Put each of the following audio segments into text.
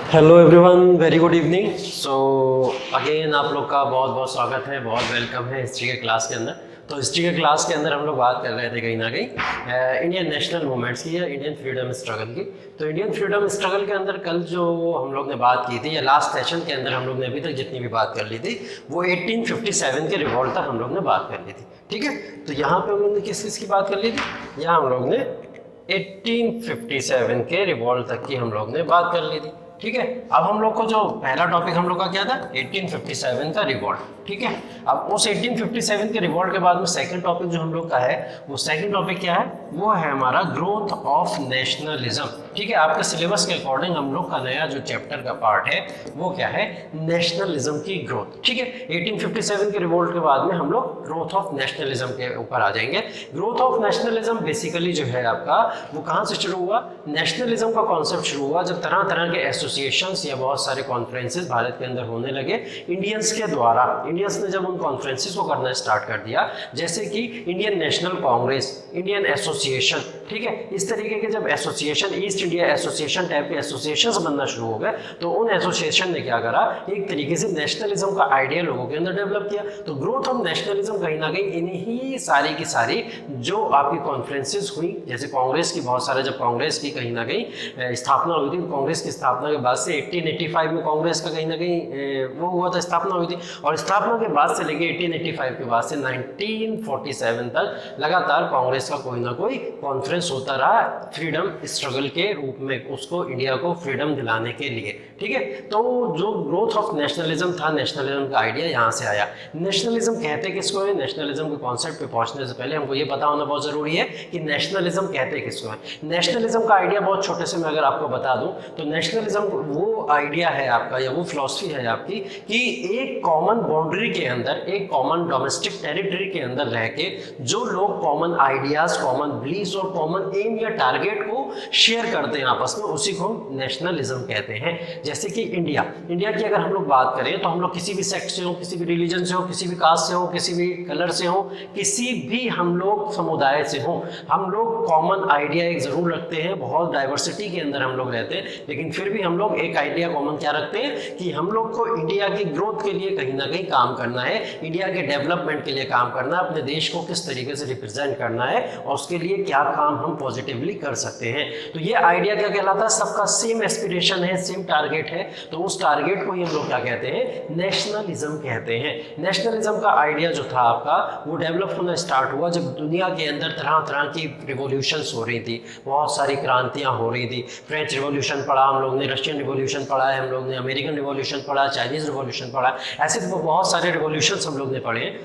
Hello everyone, very good evening. So again आप लोग का बहुत बहुत स्वागत है, बहुत वेलकम है हिस्ट्री के क्लास के अंदर। तो हिस्ट्री के क्लास के अंदर हम लोग बात कर रहे थे कहीं ना कहीं इंडियन नेशनल मूवमेंट्स की या इंडियन फ्रीडम स्ट्रगल की। तो इंडियन फ्रीडम स्ट्रगल के अंदर कल जो हम लोग ने बात की थी या लास्ट सेशन के अंदर हम लोग ने अभी तक जितनी भी बात कर ली थी वो 1857 के रिवॉल्ट तक हम लोग ने बात कर ली थी। ठीक है, तो यहाँ पे हम लोग ने किस किस की बात कर ली थी? यहाँ हम लोग ने 1857 के रिवॉल्ट तक की हम लोग ने बात कर ली थी। ठीक है, अब हम लोग को जो पहला टॉपिक हम लोग का क्या था? 1857 का रिवॉल्ट। ठीक है, अब उस 1857 के रिवॉल्ट के बाद में सेकंड टॉपिक जो हम लोग का है वो सेकंड टॉपिक क्या है? वो है हमारा ग्रोथ ऑफ नेशनलिज्म। ठीक है, आपके सिलेबस के अकॉर्डिंग हम लोग का नया जो चैप्टर का पार्ट है वो क्या है? नेशनलिज्म की ग्रोथ। ठीक है, 1857 के रिवॉल्ट के बाद में हम लोग ग्रोथ ऑफ नेशनलिज्म के ऊपर आ जाएंगे। ग्रोथ ऑफ नेशनलिज्म बेसिकली जो है आपका वो कहाँ से शुरू हुआ? नेशनलिज्म का कॉन्सेप्ट शुरू हुआ जब तरह तरह के एसोसिएशंस या बहुत सारे कॉन्फ्रेंसेस भारत के अंदर होने लगे इंडियंस के द्वारा। इंडियंस ने जब उन कॉन्फ्रेंसेस को करना स्टार्ट कर दिया, जैसे कि Indian National Congress, Indian association, ठीक है, इस तरीके के जब association, east India association type के एसोसिएशंस बनना शुरू हो गए तो उन एसोसिएशन ने क्या करा? एक तरीके से नेशनलिज्म का आइडिया लोगों के अंदर डेवलप किया। तो ग्रोथ ऑफ नेशनलिज्म कहीं ना कहीं इन्हीं सारी की सारी जो आपकी कॉन्फ्रेंसेस हुई, जैसे कांग्रेस की बहुत सारे, जब कांग्रेस की कहीं ना कहीं स्थापना हुई थी, कांग्रेस की स्थापना के बाद से 1885 में कांग्रेस का कहीं ना कहीं वो हुआ था, स्थापना हुई थी। और स्थापना के बाद से लेके 1885 के बाद से 1947 तक लगातार कांग्रेस का कोई ना कोई कॉन्फ्रेंस होता रहा फ्रीडम स्ट्रगल के रूप में, उसको इंडिया को फ्रीडम दिलाने के लिए। ठीक है, तो जो ग्रोथ ऑफ नेशनलिज्म था, नेशनलिज्म का आइडिया यहाँ से आया। नेशनलिज्म कहते किसको है? नेशनलिज्म के कॉन्सेप्ट पे पहुंचने से पहले हमको ये पता होना बहुत जरूरी है कि नेशनलिज्म कहते किसको है। नेशनलिज्म का आइडिया बहुत छोटे से मैं अगर आपको बता दूं तो नेशनलिज्म वो आइडिया है आपका या वो फिलॉसफी है आपकी कि एक कॉमन बाउंड्री के अंदर, एक कॉमन डोमेस्टिक टेरिटरी के अंदर रह के जो लोग कॉमन आइडियाज, कॉमन बिलीव्स और कॉमन एम या टारगेट को शेयर करते हैं आपस में, उसी को हम नेशनलिज्म कहते हैं। जैसे कि इंडिया की अगर हम लोग बात करें तो हम लोग किसी भी सेक्ट से हो, किसी भी रिलीजन से हो, किसी भी कास्ट से हो, किसी भी कलर से हो, किसी भी हम लोग समुदाय से हो, हम लोग कॉमन आइडिया एक जरूर रखते हैं। बहुत डाइवर्सिटी के अंदर हम लोग रहते हैं, लेकिन फिर भी हम लोग एक आइडिया कॉमन क्या रखते हैं कि हम लोग को इंडिया की ग्रोथ के लिए कहीं ना कहीं काम करना है, इंडिया के डेवलपमेंट के लिए काम करना है, अपने देश को किस तरीके से रिप्रेजेंट करना है और उसके लिए क्या काम हम पॉजिटिवली कर सकते हैं। तो ये आइडिया क्या कहलाता है? सबका सेम एस्पिरेशन है, सेम टारगेट है, तो उस टारगेट को ही हम लोग क्या कहते हैं? नेशनलिज्म कहते हैं। नेशनलिज्म का आइडिया जो था आपका वो डेवलप होना स्टार्ट हुआ जब दुनिया के अंदर तरह तरह की रिवॉल्यूशंस हो रही थी, बहुत सारी क्रांतियां हो रही थी। फ्रेंच रिवॉल्यूशन पढ़ा हम लोग ने, रशियन रिवॉल्यूशन पढ़ा है हम लोग ने, अमेरिकन रिवॉल्यूशन पढ़ा, चाइनीज रिवॉल्यूशन पढ़ा, ऐसे बहुत सारे रिवॉल्यूशंस हम लोग ने पढ़े।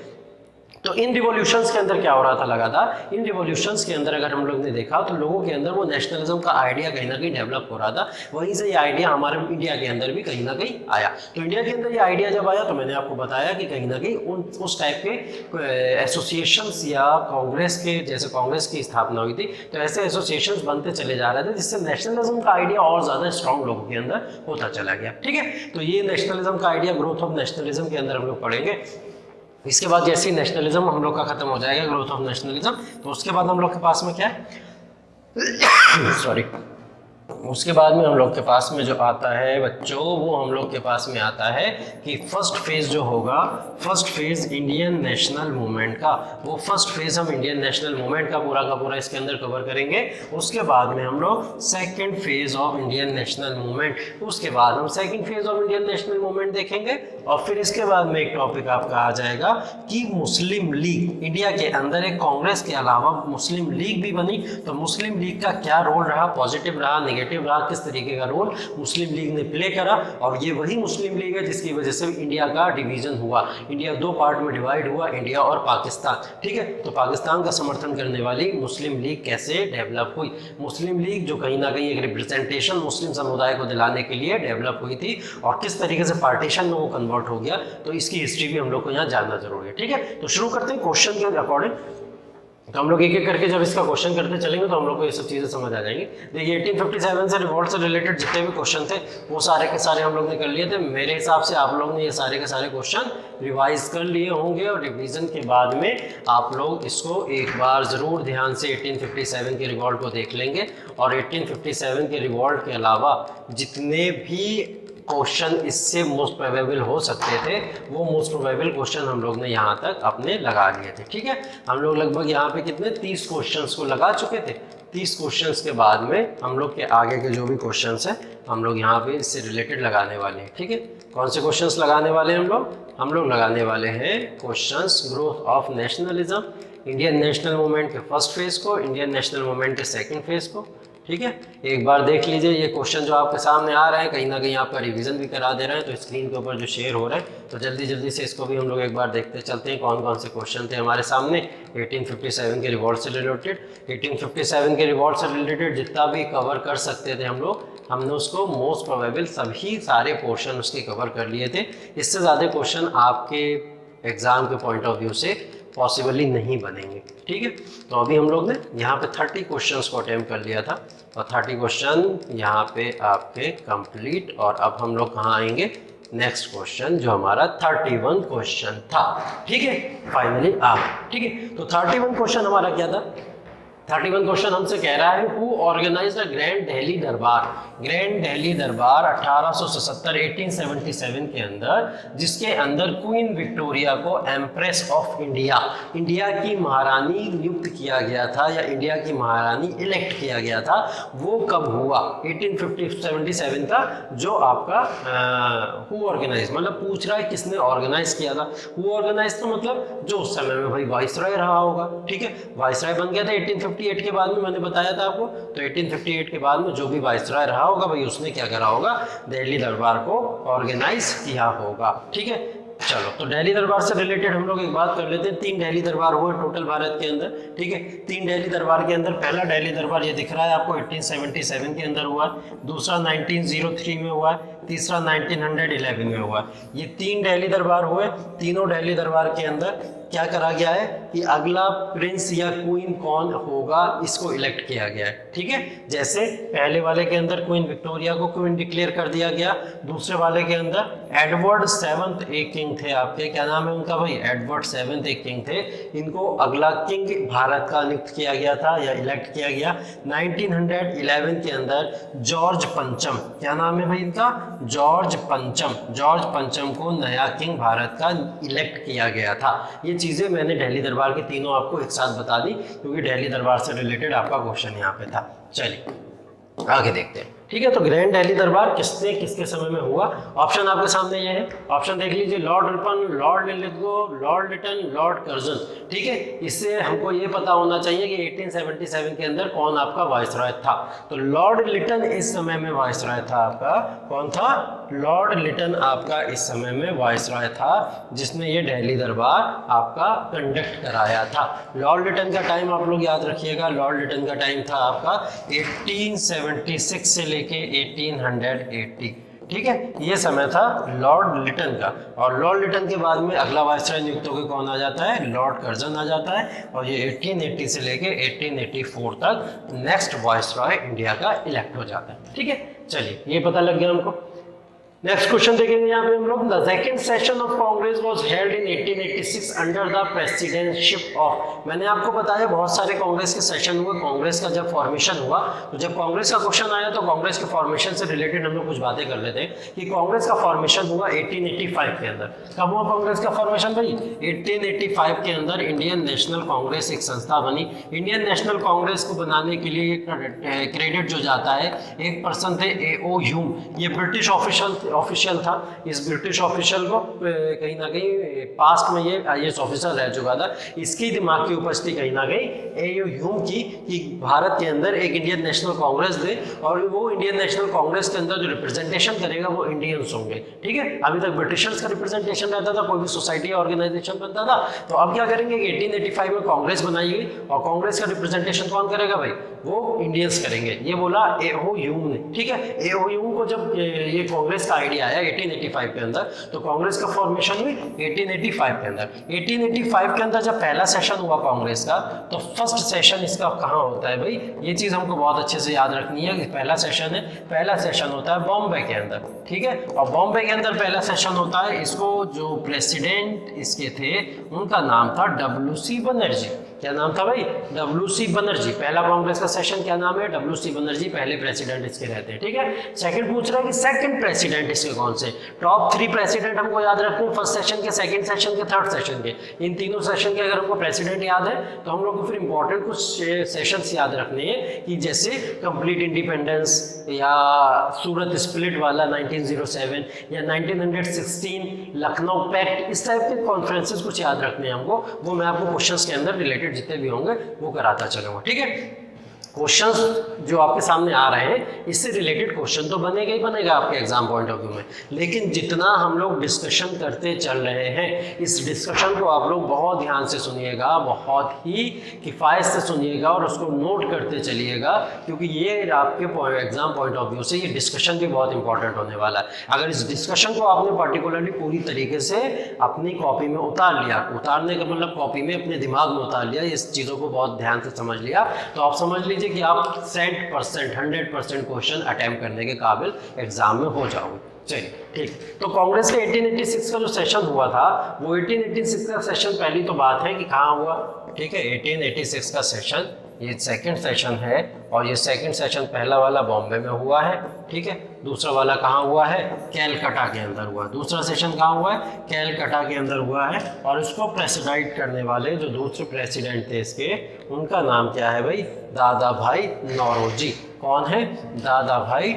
तो इन रिवॉल्यूशंस के अंदर क्या हो रहा था लगातार? इन रिवॉल्यूशंस के अंदर अगर हम लोग ने देखा तो लोगों के अंदर वो नेशनलिज्म का आइडिया कहीं ना कहीं डेवलप हो रहा था। वहीं से ये आइडिया हमारे इंडिया के अंदर भी कहीं ना कहीं आया। तो इंडिया के अंदर ये आइडिया जब आया तो मैंने आपको बताया कि कहीं ना कहीं उस टाइप के एसोसिएशंस या कांग्रेस के, जैसे कांग्रेस की स्थापना हुई थी तो ऐसे एसोसिएशंस बनते चले जा रहे थे, जिससे नेशनलिज्म का आइडिया और ज़्यादा स्ट्रॉन्ग लोगों के अंदर होता चला गया। ठीक है, तो ये नेशनलिज्म का आइडिया, ग्रोथ ऑफ नेशनलिज्म के अंदर हम लोग पढ़ेंगे। इसके बाद जैसे ही नेशनलिज्म हम लोग का खत्म हो जाएगा, ग्रोथ ऑफ नेशनलिज्म, तो उसके बाद हम लोग के पास में क्या है सॉरी उसके बाद में हम लोग के पास में जो आता है बच्चों, वो हम लोग के पास में आता है कि फर्स्ट फेज जो होगा, first phase Indian national movement का, वो फर्स्ट फेज हम इंडियन नेशनल मूवमेंट का पूरा इसके अंदर कवर करेंगे। उसके बाद में हम लोग second phase of Indian national movement, उसके बाद हम second phase of Indian national movement देखेंगे। और फिर इसके बाद में एक टॉपिक आपका आ जाएगा कि मुस्लिम लीग, इंडिया के अंदर एक कांग्रेस के अलावा मुस्लिम लीग भी बनी, तो मुस्लिम लीग का क्या रोल रहा, पॉजिटिव रहा, नेगेटिव रहा, किस तरीके का रोल मुस्लिम लीग ने प्ले करा। और ये वही मुस्लिम लीग है जिसकी वजह से इंडिया का डिवीजन हुआ, इंडिया दो पार्ट में डिवाइड हुआ, इंडिया और पाकिस्तान। ठीक है, तो पाकिस्तान का समर्थन करने वाली मुस्लिम लीग कैसे डेवलप हुई? मुस्लिम लीग जो कहीं ना कहीं एक रिप्रेजेंटेशन मुस्लिम समुदाय को दिलाने के लिए डेवलप हुई थी, और किस तरीके से पार्टीशन में वो कन्वर्ट हो गया, तो इसकी हिस्ट्री भी हम लोग को यहाँ जानना जरूरी है। ठीक है, तो शुरू करते हैं क्वेश्चन के अकॉर्डिंग। तो हम लोग एक एक करके जब इसका क्वेश्चन करते चलेंगे तो हम लोग को ये सब चीज़ें समझ आ जाएंगी। देखिए 1857 से रिवॉल्ट से रिलेटेड जितने भी क्वेश्चन थे वो सारे के सारे हम लोग ने कर लिए थे। मेरे हिसाब से आप लोग ने ये सारे के सारे क्वेश्चन रिवाइज कर लिए होंगे और रिवीजन के बाद में आप लोग इसको एक बार ज़रूर ध्यान से 1857 के रिवॉल्ट को देख लेंगे। और 1857 के रिवॉल्ट के अलावा जितने भी क्वेश्चन इससे मोस्ट प्रोबेबल हो सकते थे वो मोस्ट प्रोबेबल क्वेश्चन हम लोग ने यहाँ तक अपने लगा लिए थे। ठीक है, हम लोग लगभग यहाँ पे कितने 30 क्वेश्चंस को लगा चुके थे। 30 क्वेश्चंस के बाद में हम लोग के आगे के जो भी क्वेश्चंस हैं हम लोग यहाँ पे इससे रिलेटेड लगाने वाले हैं। ठीक है, कौन से क्वेश्चंस लगाने वाले हैं हम लोग लगाने वाले हैं questions growth of nationalism, Indian national movement के फर्स्ट फेज को, इंडियन नेशनल मूवमेंट के सेकेंड फेज को। ठीक है, एक बार देख लीजिए ये क्वेश्चन जो आपके सामने आ रहे हैं, कहीं ना कहीं आपका रिवीजन भी करा दे रहे हैं तो स्क्रीन के ऊपर जो शेयर हो रहा है तो जल्दी जल्दी से इसको भी हम लोग एक बार देखते चलते हैं कौन कौन से क्वेश्चन थे हमारे सामने 1857 के रिवॉल्ट से रिलेटेड। 1857 के रिवॉल्ट से रिलेटेड जितना भी कवर कर सकते थे हम लोग, हमने उसको मोस्ट प्रोबेबल सभी सारे पोर्शन उसके कवर कर लिए थे। इससे ज़्यादा क्वेश्चन आपके एग्ज़ाम के पॉइंट ऑफ व्यू से पॉसिबली नहीं बनेंगे। ठीक है, तो अभी हम लोग ने यहाँ पे 30 क्वेश्चंस को अटेम्प्ट कर लिया था और 30 क्वेश्चन यहाँ पे आपके कंप्लीट। और अब हम लोग कहाँ आएंगे, नेक्स्ट क्वेश्चन जो हमारा 31 क्वेश्चन था। ठीक है, फाइनली आप ठीक है, तो 31 क्वेश्चन हमारा क्या था, 31 क्वेश्चन हमसे कह रहा है who organized the grand Delhi Darbar. Grand Delhi Darbar 1877 के अंदर, जिसके अंदर क्वीन विक्टोरिया को एम्प्रेस ऑफ इंडिया, इंडिया की महारानी नियुक्त किया गया था या इंडिया की महारानी इलेक्ट किया गया था, वो कब हुआ 1877 का। जो आपका हु ऑर्गेनाइज मतलब पूछ रहा है किसने ऑर्गेनाइज किया था। हु ऑर्गेनाइज तो मतलब जो उस समय में भाई वाइसरॉय रहा होगा। ठीक है, वाइसरॉय बन गया था 1858 के बाद में, मैंने बताया था आपको। तो 1858 के बाद में जो भी वाइसरॉय रहा होगा भाई उसने क्या करा होगा, दिल्ली दरबार को ऑर्गेनाइज किया होगा। ठीक है, चलो तो दिल्ली दरबार से रिलेटेड हम लोग एक बात कर लेते हैं। 3 दिल्ली दरबार हुए टोटल भारत के अंदर। ठीक है, 3 दिल्ली दरबार के अंदर पहला दिल्ली दरबार ये दिख रहा है आपको 1877 के अंदर हुआ, दूसरा 1903 में हुआ, तीसरा 1911 में हुआ। ये 3 दिल्ली दरबार हुए। तीनों दिल्ली दरबार के अंदर क्या करा गया है कि अगला प्रिंस या क्वीन कौन होगा इसको इलेक्ट किया गया है। ठीक है, जैसे पहले वाले के अंदर क्वीन विक्टोरिया को क्वीन डिक्लेयर कर दिया गया, दूसरे वाले के अंदर एडवर्ड 7th एक किंग थे आपके, क्या नाम है उनका भाई, एडवर्ड 7th एक किंग थे। इनको अगला किंग भारत का नियुक्त किया गया था या इलेक्ट किया गया। 1911 के अंदर जॉर्ज पंचम, क्या नाम है भाई इनका, जॉर्ज पंचम, जॉर्ज पंचम को नया किंग भारत का इलेक्ट किया गया था। ये चीज़ें मैंने दिल्ली दरबार के तीनों आपको एक साथ बता दी क्योंकि दिल्ली दरबार से रिलेटेड आपका क्वेश्चन यहाँ पे था। चलिए आगे देखते हैं। ठीक है, तो ग्रैंड दिल्ली दरबार किसने किसके समय में हुआ। ऑप्शन आपके सामने ये है, ऑप्शन देख लीजिए, lord Ripon, lord Lithgow, lord Lytton, lord Curzon. ठीक है, इससे हमको ये पता होना चाहिए कि 1877 के अंदर कौन आपका वाइसरॉय था। तो लॉर्ड लिटन इस समय में वाइसरॉय था आपका, कौन था, लॉर्ड लिटन आपका इस समय में वाइसरॉय था जिसने ये दिल्ली दरबार आपका कंडक्ट कराया था। लॉर्ड लिटन का टाइम आप लोग याद रखिएगा, लॉर्ड लिटन का टाइम था आपका 1876 से लेके 1880। ठीक है, ये समय था लॉर्ड लिटन का। और लॉर्ड लिटन के बाद में अगला वाइसरॉय नियुक्त होकर कौन आ जाता है, लॉर्ड कर्जन आ जाता है। और ये 1880 से लेके 1884 तक नेक्स्ट वाइसरॉय इंडिया का इलेक्ट हो जाता है। ठीक है, चलिए ये पता लग गया हमको। नेक्स्ट क्वेश्चन देखेंगे यहाँ पे हम लोग, the second session of Congress was held in 1886 under the presidentship of. मैंने आपको बताया बहुत सारे कांग्रेस के सेशन हुए। कांग्रेस का जब फॉर्मेशन हुआ तो जब कांग्रेस का क्वेश्चन आया तो कांग्रेस के फॉर्मेशन से रिलेटेड हम लोग कुछ बातें कर लेते हैं कि कांग्रेस का फॉर्मेशन हुआ 1885 के अंदर। कब हुआ कांग्रेस का फॉर्मेशन भाई, 1885 के अंदर इंडियन नेशनल कांग्रेस एक संस्था बनी। इंडियन नेशनल कांग्रेस को बनाने के लिए क्रेडिट जो जाता है, एक पर्सन थे A.O. ह्यूम, ये ब्रिटिश ऑफिशियल था। इस ब्रिटिश ऑफिशियल को कहीं ना कहीं पास्ट में ये IAS ऑफिसर रह चुका था। इसकी दिमाग की उपज थी कहीं ना कहीं A.O. ह्यूम की कि भारत के अंदर एक इंडियन नेशनल कांग्रेस दे और वो इंडियन नेशनल कांग्रेस के अंदर जो रिप्रेजेंटेशन करेगा वो इंडियंस होंगे। ठीक है, अभी तक ब्रिटिशर्स का रिप्रेजेंटेशन रहता था, कोई भी सोसाइटी या ऑर्गेनाइजेशन बनता था। तो अब क्या करेंगे कि 1885 में कांग्रेस बनाई गई और कांग्रेस का रिप्रेजेंटेशन कौन करेगा भाई, वो इंडियंस करेंगे। ये बोला A.O. ह्यूम ने। ठीक है, A.O. ह्यूम को जब ये कांग्रेस आइडिया आया 1885 के अंदर, तो कांग्रेस का फॉर्मेशन हुई 1885 के अंदर। 1885 के अंदर जब पहला सेशन हुआ कांग्रेस का, तो फर्स्ट सेशन इसका कहाँ होता है भाई, ये चीज़ हमको बहुत अच्छे से याद रखनी है कि पहला सेशन है, पहला सेशन होता है बॉम्बे के अंदर, ठीक है। और बॉम्बे के अंदर पहला सेशन होता है, इसको जो प्रेसिडेंट इसके थे उनका नाम था WC बनर्जी। क्या नाम था भाई, WC बनर्जी। पहला कांग्रेस का सेशन क्या नाम है, WC बनर्जी पहले प्रेसिडेंट इसके रहते हैं, ठीक है। सेकंड पूछ रहा है कि सेकंड प्रेसिडेंट इसके कौन से, टॉप 3 प्रेसिडेंट हमको याद रखने, फर्स्ट सेशन के, सेकंड सेशन के, थर्ड सेशन के। इन तीनों सेशन के अगर हमको प्रेसिडेंट याद है तो हम लोग को फिर इंपॉर्टेंट कुछ सेशंस याद रखने हैं कि जैसे कंप्लीट इंडिपेंडेंस या सूरत स्प्लिट वाला 1907 या 1916 लखनऊ पैक्ट, इस टाइप के कॉन्फ्रेंसेस कुछ याद रखने हैं हमको, वो मैं आपको क्वेश्चंस के अंदर रिलेटेड जितने भी होंगे वो कराता चलूंगा, ठीक है। क्वेश्चंस जो आपके सामने आ रहे हैं इससे रिलेटेड क्वेश्चन तो बनेगा ही बनेगा आपके एग्जाम पॉइंट ऑफ व्यू में, लेकिन जितना हम लोग डिस्कशन करते चल रहे हैं, इस डिस्कशन को आप लोग बहुत ध्यान से सुनिएगा, बहुत ही किफ़ायत से सुनिएगा और उसको नोट करते चलिएगा, क्योंकि ये आपके एग्जाम पॉइंट ऑफ व्यू से ये डिस्कशन भी बहुत इंपॉर्टेंट होने वाला है। अगर इस डिस्कशन को आपने पर्टिकुलरली पूरी तरीके से अपनी कॉपी में उतार लिया, उतारने का मतलब कॉपी में अपने दिमाग में उतार लिया, इस चीज़ों को बहुत ध्यान से समझ लिया, तो आप समझ लीजिए कि आप 100% क्वेश्चन अटेम्प्ट करने के काबिल एग्जाम में हो जाओगे। चलिए ठीक, तो कांग्रेस के 1886 का जो सेशन हुआ था, वो 1886 का सेशन पहली तो बात है कि कहाँ हुआ, ठीक है। 1886 का सेशन ये सेकंड सेशन है, और ये सेकंड सेशन पहला वाला बॉम्बे में हुआ है, ठीक है। दूसरा वाला कहाँ हुआ है, कैलकाटा के अंदर हुआ। दूसरा सेशन कहाँ हुआ है, कैलकाटा के अंदर हुआ है। और इसको प्रेसिडाइट करने वाले जो दूसरे प्रेसिडेंट थे इसके, उनका नाम क्या है भाई, दादा भाई नौरोजी। कौन है, दादा भाई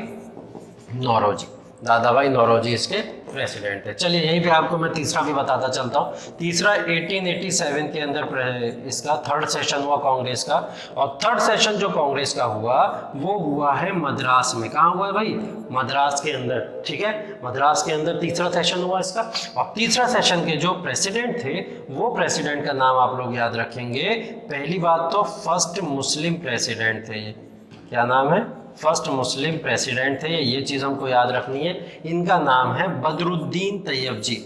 नौरोजी। दादा भाई नौरोजी इसके प्रेसिडेंट थे। चलिए यहीं पे आपको मैं तीसरा भी बताता चलता हूँ। तीसरा 1887 के अंदर इसका थर्ड सेशन हुआ कांग्रेस का, और थर्ड सेशन जो कांग्रेस का हुआ वो हुआ है मद्रास में। कहाँ हुआ है भाई, मद्रास के अंदर, ठीक है। मद्रास के अंदर तीसरा सेशन हुआ इसका। और तीसरा सेशन के जो प्रेसिडेंट थे, वो प्रेसिडेंट का नाम आप लोग याद रखेंगे। पहली बात तो फर्स्ट मुस्लिम प्रेसिडेंट थे ये, क्या नाम है, फर्स्ट मुस्लिम प्रेसिडेंट थे, ये चीज़ हमको याद रखनी है। इनका नाम है बदरुद्दीन तैयब जी।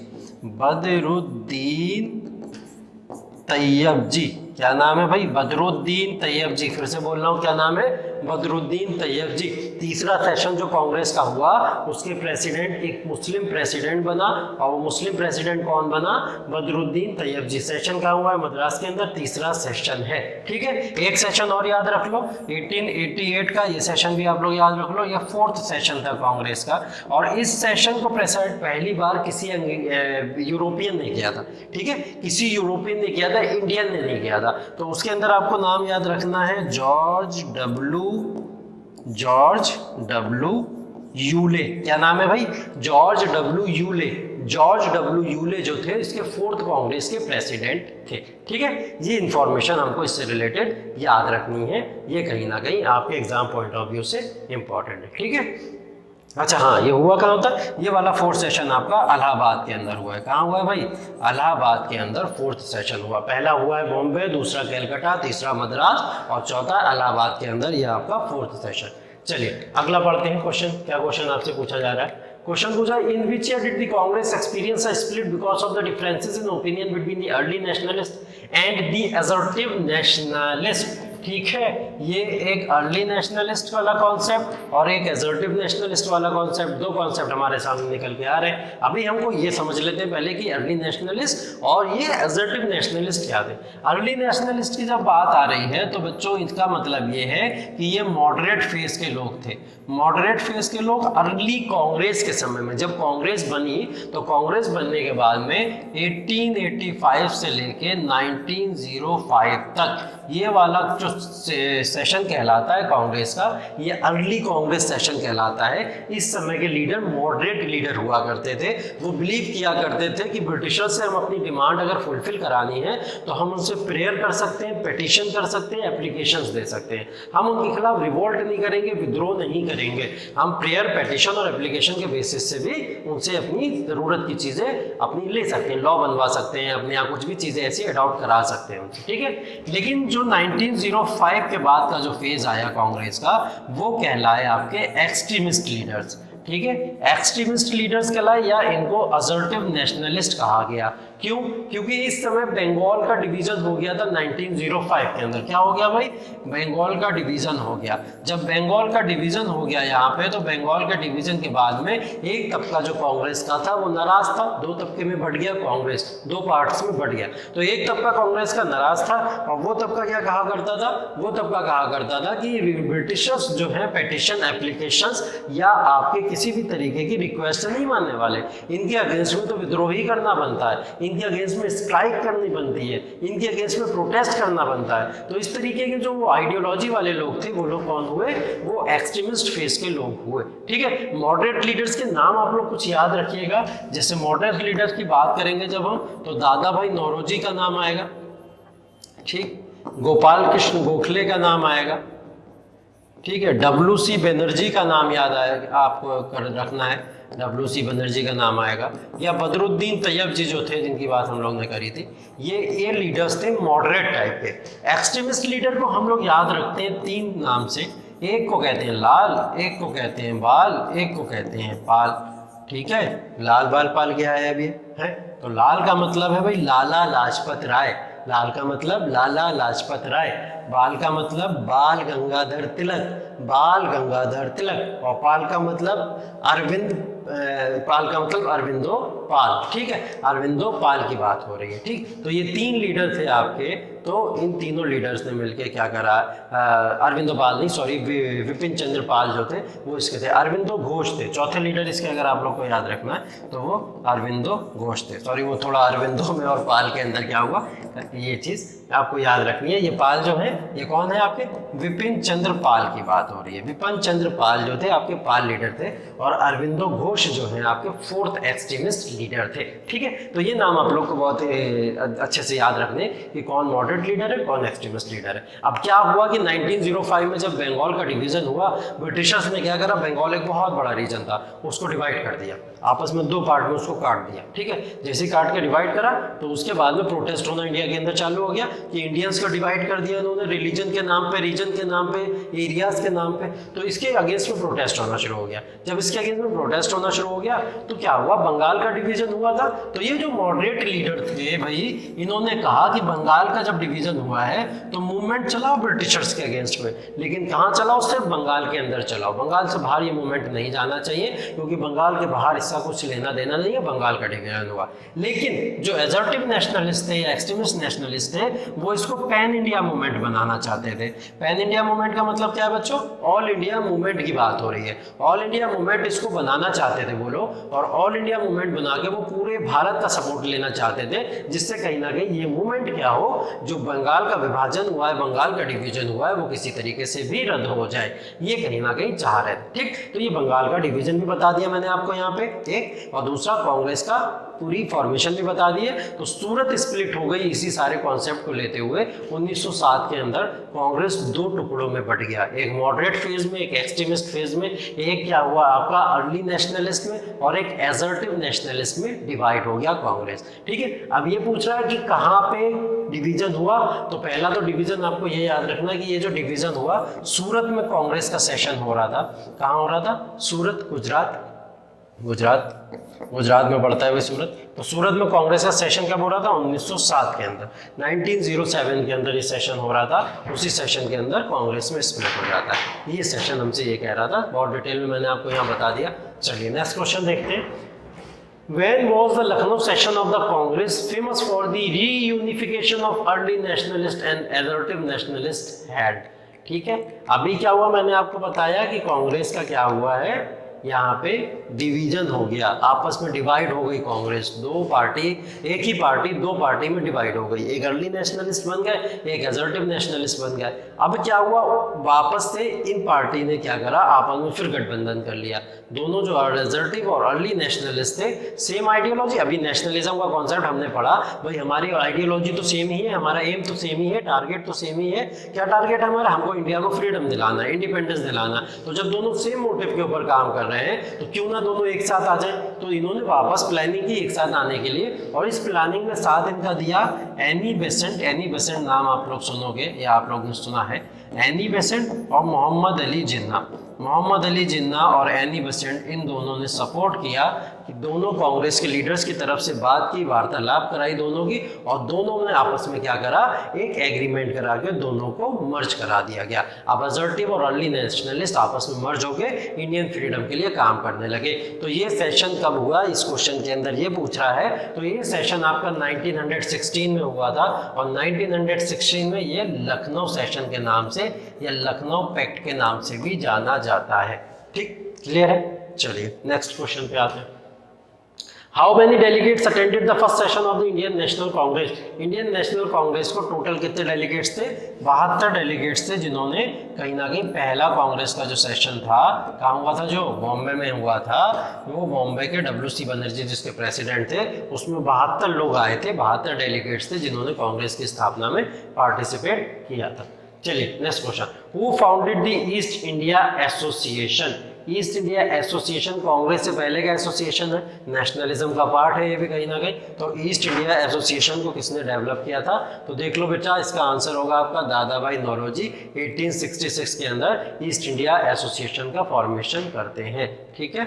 बदरुद्दीन तैयब जी, क्या नाम है भाई, बदरुद्दीन तैयब जी। फिर से बोल रहा हूँ, क्या नाम है, बदरुद्दीन तैयब जी। तीसरा सेशन जो कांग्रेस का हुआ, उसके प्रेसिडेंट एक मुस्लिम प्रेसिडेंट बना, और वो मुस्लिम प्रेसिडेंट कौन बना, बदरुद्दीन तैयब जी। सेशन कहाँ हुआ है, मद्रास के अंदर, तीसरा सेशन है, ठीक है। एक सेशन और याद रख लो, 1888 का, ये सेशन भी आप लोग याद रख लो, ये फोर्थ सेशन था कांग्रेस का। और इस सेशन को प्रेसिडेंट पहली बार किसी यूरोपियन ने किया था, ठीक है, किसी यूरोपियन ने किया था, इंडियन ने नहीं किया था। तो उसके अंदर आपको नाम याद रखना है जॉर्ज डब्ल्यू यूले। क्या नाम है भाई, George W Yule. George W Yule जो थे, इसके फोर्थ कांग्रेस के प्रेसिडेंट थे, ठीक है। ये इंफॉर्मेशन हमको इससे रिलेटेड याद रखनी है, ये कहीं ना कहीं आपके एग्जाम पॉइंट ऑफ व्यू से इंपॉर्टेंट है, ठीक है। अच्छा हाँ, ये हुआ कहाँ होता है, ये वाला फोर्थ सेशन आपका इलाहाबाद के अंदर हुआ है। कहाँ हुआ है भाई, इलाहाबाद के अंदर फोर्थ सेशन हुआ। पहला हुआ है बॉम्बे, दूसरा कैलकाटा, तीसरा मद्रास, और चौथा इलाहाबाद के अंदर, ये आपका फोर्थ सेशन। चलिए अगला पढ़ते हैं क्वेश्चन। क्या क्वेश्चन आपसे पूछा जा रहा है, क्वेश्चन पूछा, in which year did the Congress experience a split because of the differences in opinion between the early nationalist and the assertive nationalist. ठीक है, ये एक अर्ली नेशनलिस्ट वाला कॉन्सेप्ट और एक एजर्टिव नेशनलिस्ट वाला कॉन्सेप्ट, दो कॉन्सेप्ट हमारे सामने निकल के आ रहे हैं। अभी हमको ये समझ लेते हैं पहले कि अर्ली नेशनलिस्ट और ये एजर्टिव नेशनलिस्ट क्या थे। अर्ली नेशनलिस्ट की जब बात आ रही है तो बच्चों इसका मतलब ये है कि ये मॉडरेट फेज के लोग थे। मॉडरेट फेज के लोग अर्ली कांग्रेस के समय में, जब कांग्रेस बनी तो कांग्रेस बनने के बाद में 1885 से लेके 1905 तक ये वाला जो सेशन कहलाता है कांग्रेस का, ये अर्ली कांग्रेस सेशन कहलाता है। इस समय के लीडर मॉडरेट लीडर हुआ करते थे। वो बिलीव किया करते थे कि ब्रिटिशर से हम अपनी डिमांड अगर फुलफिल करानी है तो हम उनसे प्रेयर कर सकते हैं, पिटीशन कर सकते हैं, एप्लीकेशंस दे सकते हैं। हम उनके खिलाफ रिवोल्ट नहीं करेंगे, विद्रोह नहीं करेंगे। हम प्रेयर, पिटीशन और एप्लीकेशन के बेसिस से भी उनसे अपनी ज़रूरत की चीज़ें अपनी ले सकते हैं, लॉ बनवा सकते हैं, अपने यहाँ कुछ भी चीज़ें ऐसी अडॉप्ट करा सकते हैं उनसे, ठीक है। लेकिन जो 1905 के बाद का जो फेज आया कांग्रेस का, वो कहलाए आपके एक्सट्रीमिस्ट लीडर्स। ठीक है। एक्सट्रीमिस्ट लीडर्स कहलाए या इनको असर्टिव नेशनलिस्ट कहा गया। क्यों? क्योंकि इस समय बंगाल का डिवीजन हो गया था 1905 के अंदर। क्या हो गया भाई? बंगाल का डिवीजन हो गया। जब बंगाल का डिवीजन हो गया यहाँ पे, तो बंगाल के डिवीजन के बाद में एक तबका जो कांग्रेस का था वो नाराज था, दो तबके में बढ़ गया कांग्रेस, दो पार्ट्स में बढ़ गया। तो एक तबका कांग्रेस का नाराज था और वो तबका क्या कहा करता था? वो तबका कहा करता था कि ब्रिटिशर्स जो है पेटिशन एप्लीकेशंस या आपके किसी भी तरीके की रिक्वेस्ट नहीं मानने वाले, इनके अगेंस्ट में तो विद्रोह ही करना बनता है, इनके अगेंस्ट में स्ट्राइक करनी बनती है, इनके अगेंस्ट में प्रोटेस्ट करना बनता है। तो इस तरीके के जो आइडियोलॉजी वाले लोग थे वो लोग कौन हुए? वो एक्सट्रीमिस्ट फेस के लोग हुए। ठीक है। मॉडरेट लीडर्स के नाम आप लोग कुछ याद रखिएगा। जैसे मॉडरेट लीडर्स की बात करेंगे जब हम, तो दादा भाई नौरोजी का नाम आएगा, ठीक, गोपाल कृष्ण गोखले का नाम आएगा, ठीक है, WC बनर्जी का नाम याद आएगा, आपको रखना है, WC बनर्जी का नाम आएगा, या बदरुद्दीन तैयब जी जो थे जिनकी बात हम लोग ने करी थी, ये लीडर्स थे मॉडरेट टाइप के। एक्सट्रीमिस्ट लीडर को हम लोग याद रखते हैं 3 नाम से, एक को कहते हैं लाल, एक को कहते हैं बाल, एक को कहते हैं पाल। ठीक है। लाल बाल पाल क्या है अभी है? तो लाल का मतलब है भाई लाला लाजपत राय, लाल का मतलब लाला लाजपत राय, बाल का मतलब बाल गंगाधर तिलक, बाल गंगाधर तिलक, और पाल का मतलब अरविंद, पाल का मतलब अरविंदो पाल। ठीक है। अरविंदो पाल की बात हो रही है। ठीक। तो ये 3 लीडर थे आपके। तो इन तीनों लीडर्स ने मिलकर क्या करा? अरविंदो पाल नहीं, सॉरी, विपिन चंद्र पाल जो थे वो इसके थे। अरविंदो घोष थे चौथे लीडर इसके, अगर आप लोग को याद रखना है तो वो अरविंदो घोष थे। सॉरी, वो थोड़ा अरविंदो में और पाल के अंदर क्या हुआ, ये चीज़ आपको याद रखनी है। ये पाल जो है ये कौन है आपके? विपिन चंद्र पाल की बात हो रही है। विपिन चंद्र पाल जो थे आपके पाल लीडर थे, और अरविंदो घोष जो है आपके 4th एक्सट्रीमिस्ट लीडर थे। ठीक है। तो ये नाम आप लोग को बहुत अच्छे से याद रखने कि कौन मॉडरेट लीडर है, कौन एक्सट्रीमिस्ट लीडर है। अब क्या हुआ कि 1905 में जब बंगाल का डिवीजन हुआ, ब्रिटिशर्स ने क्या करा? बंगाल एक बहुत बड़ा रीजन था, उसको डिवाइड कर दिया, आपस में 2 पार्ट में उसको काट दिया। ठीक है। जैसे काट के डिवाइड करा तो उसके बाद में प्रोटेस्ट होना इंडिया के अंदर चालू हो गया कि इंडियंस को डिवाइड कर दिया इन्होंने, रिलीजन के नाम पे, रीजन के नाम पे, एरियाज के नाम पे। तो इसके अगेंस्ट में प्रोटेस्ट होना शुरू हो गया। जब इसके अगेंस्ट में प्रोटेस्ट होना शुरू हो गया तो क्या हुआ? बंगाल का डिवीजन हुआ था। तो ये जो मॉडरेट लीडर थे भाई, इन्होंने कहा कि बंगाल का जब डिवीजन हुआ है तो मूवमेंट चलाओ ब्रिटिशर्स के अगेंस्ट में, लेकिन कहाँ चलाओ? सिर्फ बंगाल के अंदर चलाओ, बंगाल से बाहर ये मूवमेंट नहीं जाना चाहिए, क्योंकि बंगाल के बाहर इसका कुछ लेना देना नहीं है। बंगाल का डिवीजन हुआ, लेकिन जो एजर्टिव नेशनलिस्ट थे या एक्सट्रीमिस्ट नेशनलिस्ट थे वो इसको पैन इंडिया मूवमेंट बनाना चाहते थे। पैन इंडिया मूवमेंट का मतलब क्या है बच्चों? ऑल इंडिया मूवमेंट की बात हो रही है। ऑल इंडिया मूवमेंट इसको बनाना चाहते थे वो लोग, और ऑल इंडिया मूवमेंट बना के वो पूरे भारत का सपोर्ट लेना चाहते थे, जिससे कहीं ना कहीं ये मूवमेंट क्या हो, जो बंगाल का विभाजन हुआ है, बंगाल का डिवीजन हुआ है, वो किसी तरीके से भी रद्द हो जाए, ये कहीं ना कहीं चाह रहे थे। ठीक। तो ये बंगाल का डिवीजन भी बता दिया मैंने आपको यहाँ पे एक, और दूसरा कांग्रेस का पूरी फॉर्मेशन भी बता दी है। तो सूरत स्प्लिट हो गई इसी सारे कॉन्सेप्ट को लेते हुए। 1907 के अंदर कांग्रेस 2 टुकड़ों में बट गया, एक मॉडरेट फेज में, एक एक्सट्रीमिस्ट फेज में। एक क्या हुआ आपका अर्ली नेशनलिस्ट में, और एक एजर्टिव नेशनलिस्ट में डिवाइड हो गया कांग्रेस। ठीक है। अब ये पूछ रहा है कि कहाँ पे डिवीजन हुआ, तो पहला तो डिवीजन आपको ये याद रखना कि ये जो डिवीजन हुआ, सूरत में कांग्रेस का सेशन हो रहा था। कहाँ हो रहा था? सूरत, गुजरात में पड़ता है वही सूरत। तो सूरत में कांग्रेस का सेशन कब हो रहा था? 1907 के अंदर, 1907 के अंदर ये सेशन हो रहा था। उसी सेशन के अंदर कांग्रेस में स्प्लिट हो जाता है। ये सेशन हमसे ये कह रहा था, बहुत डिटेल में मैंने आपको यहाँ बता दिया। चलिए नेक्स्ट क्वेश्चन देखते हैं। When was the Lucknow session of the Congress famous for the reunification of early nationalist and assertive nationalist had? ठीक है। अभी क्या हुआ? मैंने आपको बताया कि कांग्रेस का क्या हुआ है, यहाँ पे डिवीजन हो गया, आपस में डिवाइड हो गई कांग्रेस। 2 पार्टी, एक ही पार्टी 2 पार्टी में डिवाइड हो गई, एक अर्ली नेशनलिस्ट बन गए, एक एजर्टिव नेशनलिस्ट बन गए। अब क्या हुआ? वापस से इन पार्टी ने क्या करा? आपस में फिर गठबंधन कर लिया। दोनों जो एजर्टिव और अर्ली नेशनलिस्ट थे, सेम आइडियोलॉजी। अभी नेशनलिज्म का कॉन्सेप्ट हमने पढ़ा भाई, हमारी आइडियोलॉजी तो सेम ही है, हमारा एम तो सेम ही है, टारगेट तो सेम ही है। क्या टारगेट है हमारा? हमको इंडिया को फ्रीडम दिलाना, इंडिपेंडेंस दिलाना। तो जब दोनों सेम मोटिव के ऊपर काम कर रहे हैं तो क्यों ना दोनों एक साथ आ जाए। तो इन्होंने वापस प्लानिंग की एक साथ आने के लिए, और इस प्लानिंग में साथ इनका दिया एनी बेसेंट। एनी बेसेंट नाम आप लोग सुनोगे या आप लोगों ने सुना है, एनी बेसेंट और मोहम्मद अली जिन्ना। मोहम्मद अली जिन्ना और एनी बेसेंट इन दोनों ने सपोर्ट किया कि दोनों कांग्रेस के लीडर्स की तरफ से बात की, वार्तालाप कराई दोनों की, और दोनों ने आपस में क्या करा, एक एग्रीमेंट करा के दोनों को मर्ज करा दिया गया। अब असर्टिव और अर्ली नेशनलिस्ट आपस में मर्ज होके इंडियन फ्रीडम के लिए काम करने लगे। तो ये सेशन कब हुआ, इस क्वेश्चन के अंदर ये पूछ रहा है। तो ये सेशन आपका 1916 में हुआ था, और 1916 में ये लखनऊ सेशन के नाम से या लखनऊ पैक्ट के नाम से भी जाना जाता है। ठीक, क्लियर है? चलिए नेक्स्ट क्वेश्चन पे आते हैं। How many delegates attended the first session of the Indian National Congress? Indian National Congress को टोटल कितने डेलीगेट्स थे? 72 डेलीगेट्स थे, जिन्होंने कहीं ना कहीं पहला कांग्रेस का जो सेशन था, कहाँ हुआ था, जो बॉम्बे में हुआ था, वो बॉम्बे के WC बनर्जी जिसके प्रेसिडेंट थे, उसमें 72 लोग आए थे, 72 डेलीगेट्स थे जिन्होंने कांग्रेस की स्थापना में पार्टिसिपेट किया था। चलिए next question. Who founded the east India association? East India association Congress से पहले का एसोसिएशन है, नेशनलिज्म का पार्ट है ये भी कहीं ना कहीं। तो ईस्ट इंडिया एसोसिएशन को किसने डेवलप किया था? तो देख लो बेटा, इसका आंसर होगा आपका दादा भाई नौरोजी 1866 के अंदर ईस्ट इंडिया एसोसिएशन का फॉर्मेशन करते हैं। ठीक है,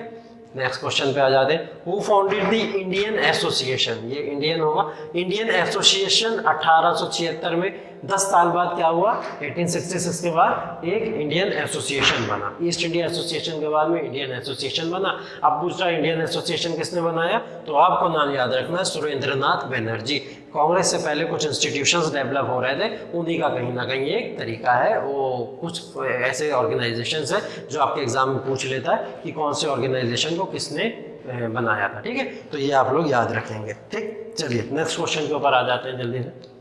नेक्स्ट क्वेश्चन पे आ जाते हैं। Who founded the Indian association? ये इंडियन होगा। इंडियन एसोसिएशन 1876 में, 10 साल बाद क्या हुआ, 1866 के बाद एक इंडियन एसोसिएशन बना। ईस्ट इंडिया एसोसिएशन के बाद में इंडियन एसोसिएशन बना। अब दूसरा इंडियन एसोसिएशन किसने बनाया? तो आपको नाम याद रखना है, सुरेंद्रनाथ बनर्जी। कांग्रेस से पहले कुछ इंस्टीट्यूशंस डेवलप हो रहे थे, उन्हीं का कहीं ना कहीं एक तरीका है। वो कुछ ऐसे ऑर्गेनाइजेशंस है जो आपके एग्जाम में पूछ लेता है कि कौन से ऑर्गेनाइजेशन को किसने बनाया था। ठीक है, तो ये आप लोग याद रखेंगे। ठीक, चलिए नेक्स्ट क्वेश्चन के ऊपर आ जाते हैं जल्दी से।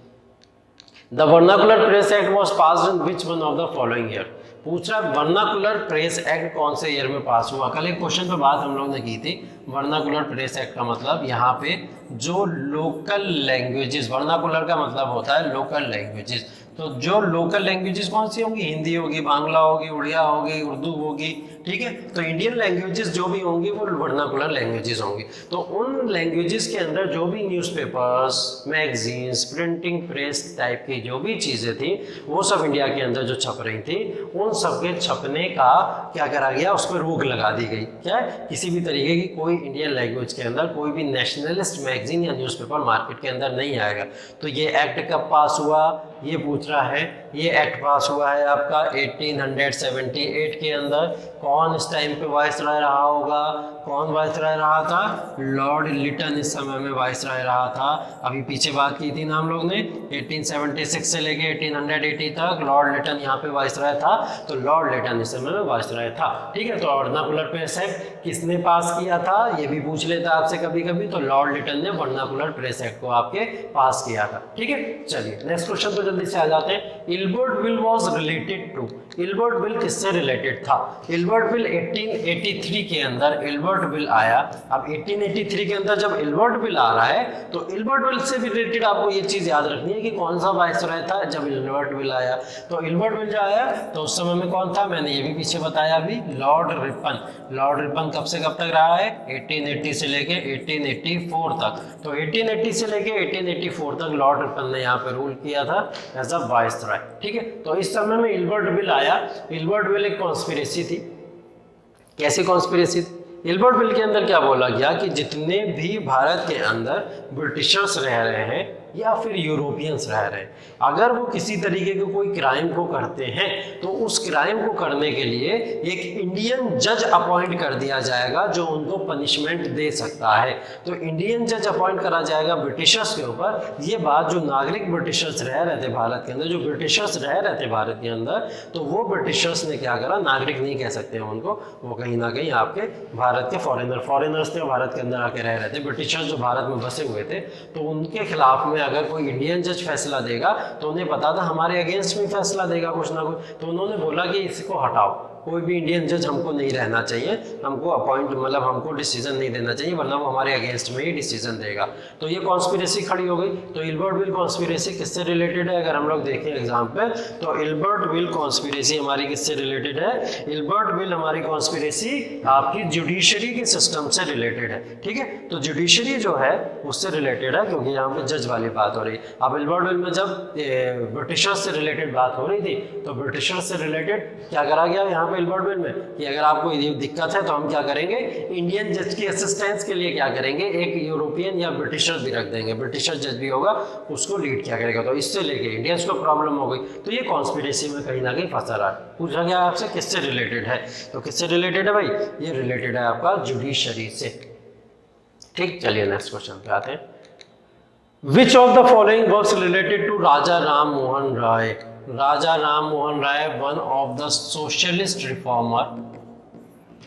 The vernacular press act was passed in which one of the following year? पूछ रहा है वर्नाकुलर प्रेस एक्ट कौन से ईयर में पास हुआ। कल एक क्वेश्चन पे बात हम लोग ने की थी। वर्नाकुलर प्रेस एक्ट का मतलब यहाँ पे जो लोकल लैंग्वेजेस, वर्नाकुलर का मतलब होता है लोकल लैंग्वेजेस, तो जो लोकल लैंग्वेजेस कौन सी होंगी? हिंदी होगी, बांग्ला होगी, उड़िया होगी, उर्दू होगी। ठीक है, तो इंडियन लैंग्वेजेस जो भी होंगी वो वर्नाकुलर लैंग्वेजेस होंगी। तो उन लैंग्वेजेस के अंदर जो भी newspapers, magazines, printing press type की जो भी चीज़ें थी, वो सब इंडिया के अंदर जो छप रही थी, उन सब के छपने का क्या करा गया, उस पर रोक लगा दी गई। क्या है? किसी भी तरीके की कोई इंडियन लैंग्वेज के अंदर कोई भी नेशनलिस्ट मैगजीन या न्यूज़पेपर मार्केट के अंदर नहीं आएगा। तो ये एक्ट कब पास हुआ, ये पूछ रहा है। ये एक्ट पास हुआ है आपका 1878 के अंदर। कौन इस टाइम पे वाइसराय रहा होगा? कौन वाइसराय रहा था? लॉर्ड लिटन इस समय में वाइसराय रहा था। अभी पीछे बात की थी ना हम लोग ने, 1876 से लेके 1880 तक लॉर्ड लिटन यहाँ पे वाइसराय था। तो लॉर्ड लिटन इस समय में वाइसराय था। ठीक है, तो वर्नाकुलर प्रेस एक्ट किसने पास किया था, ये भी पूछ लेता आपसे कभी कभी। तो लॉर्ड लिटन ने वर्नाकुलर प्रेस एक्ट को आपके पास किया था। ठीक है, चलिए नेक्स्ट क्वेश्चन पे जल्दी से आ जाते हैं। Ilbert bill was related to? Ilbert bill किससे रिलेटेड था? इल्बर्ट बिल 1883 के अंदर इल्बर्ट बिल आया। अब 1883 के अंदर जब इल्बर्ट बिल आ रहा है, तो इल्बर्ट बिल से रिलेटेड आपको ये चीज़ याद रखनी है कि कौन सा वाइसराय था जब इल्बर्ट बिल आया। तो इल्बर्ट बिल जो आया तो उस समय में कौन था, मैंने ये भी पीछे बताया अभी, लॉर्ड रिपन। लॉर्ड रिपन कब से कब तक रहा है? 1880 से लेके 1884 तक। तो 1880 से लेके 1884 तक लॉर्ड रिपन ने यहाँ पे रूल किया था एज अ वाइसराय। ठीक है, तो इस समय में इल्बर्ट बिल आया। इल्बर्ट बिल एक कॉन्स्पिरेसी थी। कैसी कॉन्स्पिरेसी थी? इल्बर्ट बिल के अंदर क्या बोला गया कि जितने भी भारत के अंदर ब्रिटिशर्स रह रहे हैं या फिर यूरोपियंस रह रहे हैं, अगर वो किसी तरीके के कोई क्राइम को करते हैं तो उस क्राइम को करने के लिए एक इंडियन जज अपॉइंट कर दिया जाएगा जो उनको पनिशमेंट दे सकता है। तो इंडियन जज अपॉइंट करा जाएगा ब्रिटिशर्स के ऊपर। ये बात जो नागरिक ब्रिटिशर्स रह रहे थे भारत के अंदर, जो ब्रिटिशर्स रह रहे थे भारत के अंदर, तो वो ब्रिटिशर्स ने क्या करा, नागरिक नहीं कह सकते हैं उनको, वो कहीं ना कहीं आपके भारत के फॉरेनर्स थे, भारत के अंदर आके रह रहे थे। ब्रिटिशर्स जो भारत में बसे हुए थे, तो उनके खिलाफ में अगर कोई इंडियन जज फैसला देगा तो उन्हें पता था हमारे अगेंस्ट में फैसला देगा कुछ ना कुछ। तो उन्होंने बोला कि इसको हटाओ, कोई भी इंडियन जज हमको नहीं रहना चाहिए, हमको अपॉइंट मतलब हमको डिसीजन नहीं देना चाहिए, वरना वो हमारे अगेंस्ट में ही डिसीजन देगा। तो ये कॉन्स्पिरेसी खड़ी हो गई। तो इल्बर्ट बिल कॉन्स्पिरेसी किससे रिलेटेड है? अगर हम लोग देखें एग्जाम पे, तो इल्बर्ट बिल कॉन्स्पिरेसी हमारी किससे रिलेटेड है? इल्बर्ट बिल हमारी कॉन्स्पिरेसी आपकी जुडिशरी के सिस्टम से रिलेटेड है। ठीक है, तो जुडिशरी जो है उससे रिलेटेड है, क्योंकि यहाँ पे जज वाली बात हो रही है। अब इल्बर्ट बिल में जब ब्रिटिशर्स से रिलेटेड बात हो रही थी, तो ब्रिटिशर्स से रिलेटेड क्या करा गया यहाँ विल्बर्ट बिल में कि अगर आपको ये दिक्कत है तो हम क्या करेंगे, इंडियन जज की असिस्टेंस के लिए क्या करेंगे, एक यूरोपियन या ब्रिटिशर भी रख देंगे, ब्रिटिशर जज भी होगा, उसको लीड क्या करेगा। तो इससे लेके इंडियंस को प्रॉब्लम हो गई, तो ये कॉन्स्पिरेसी में कहीं ना कहीं फंसा रहा है। पूछा गया आपसे किससे रिलेटेड है, तो किससे रिलेटेड है भाई, ये रिलेटेड है आपका जुडिशरी से। ठीक, चलिए नेक्स्ट क्वेश्चन पे आते हैं। Which of the following works related to Raja Ram Mohan Roy. Raja Ram Mohan Roy one of the socialist reformer.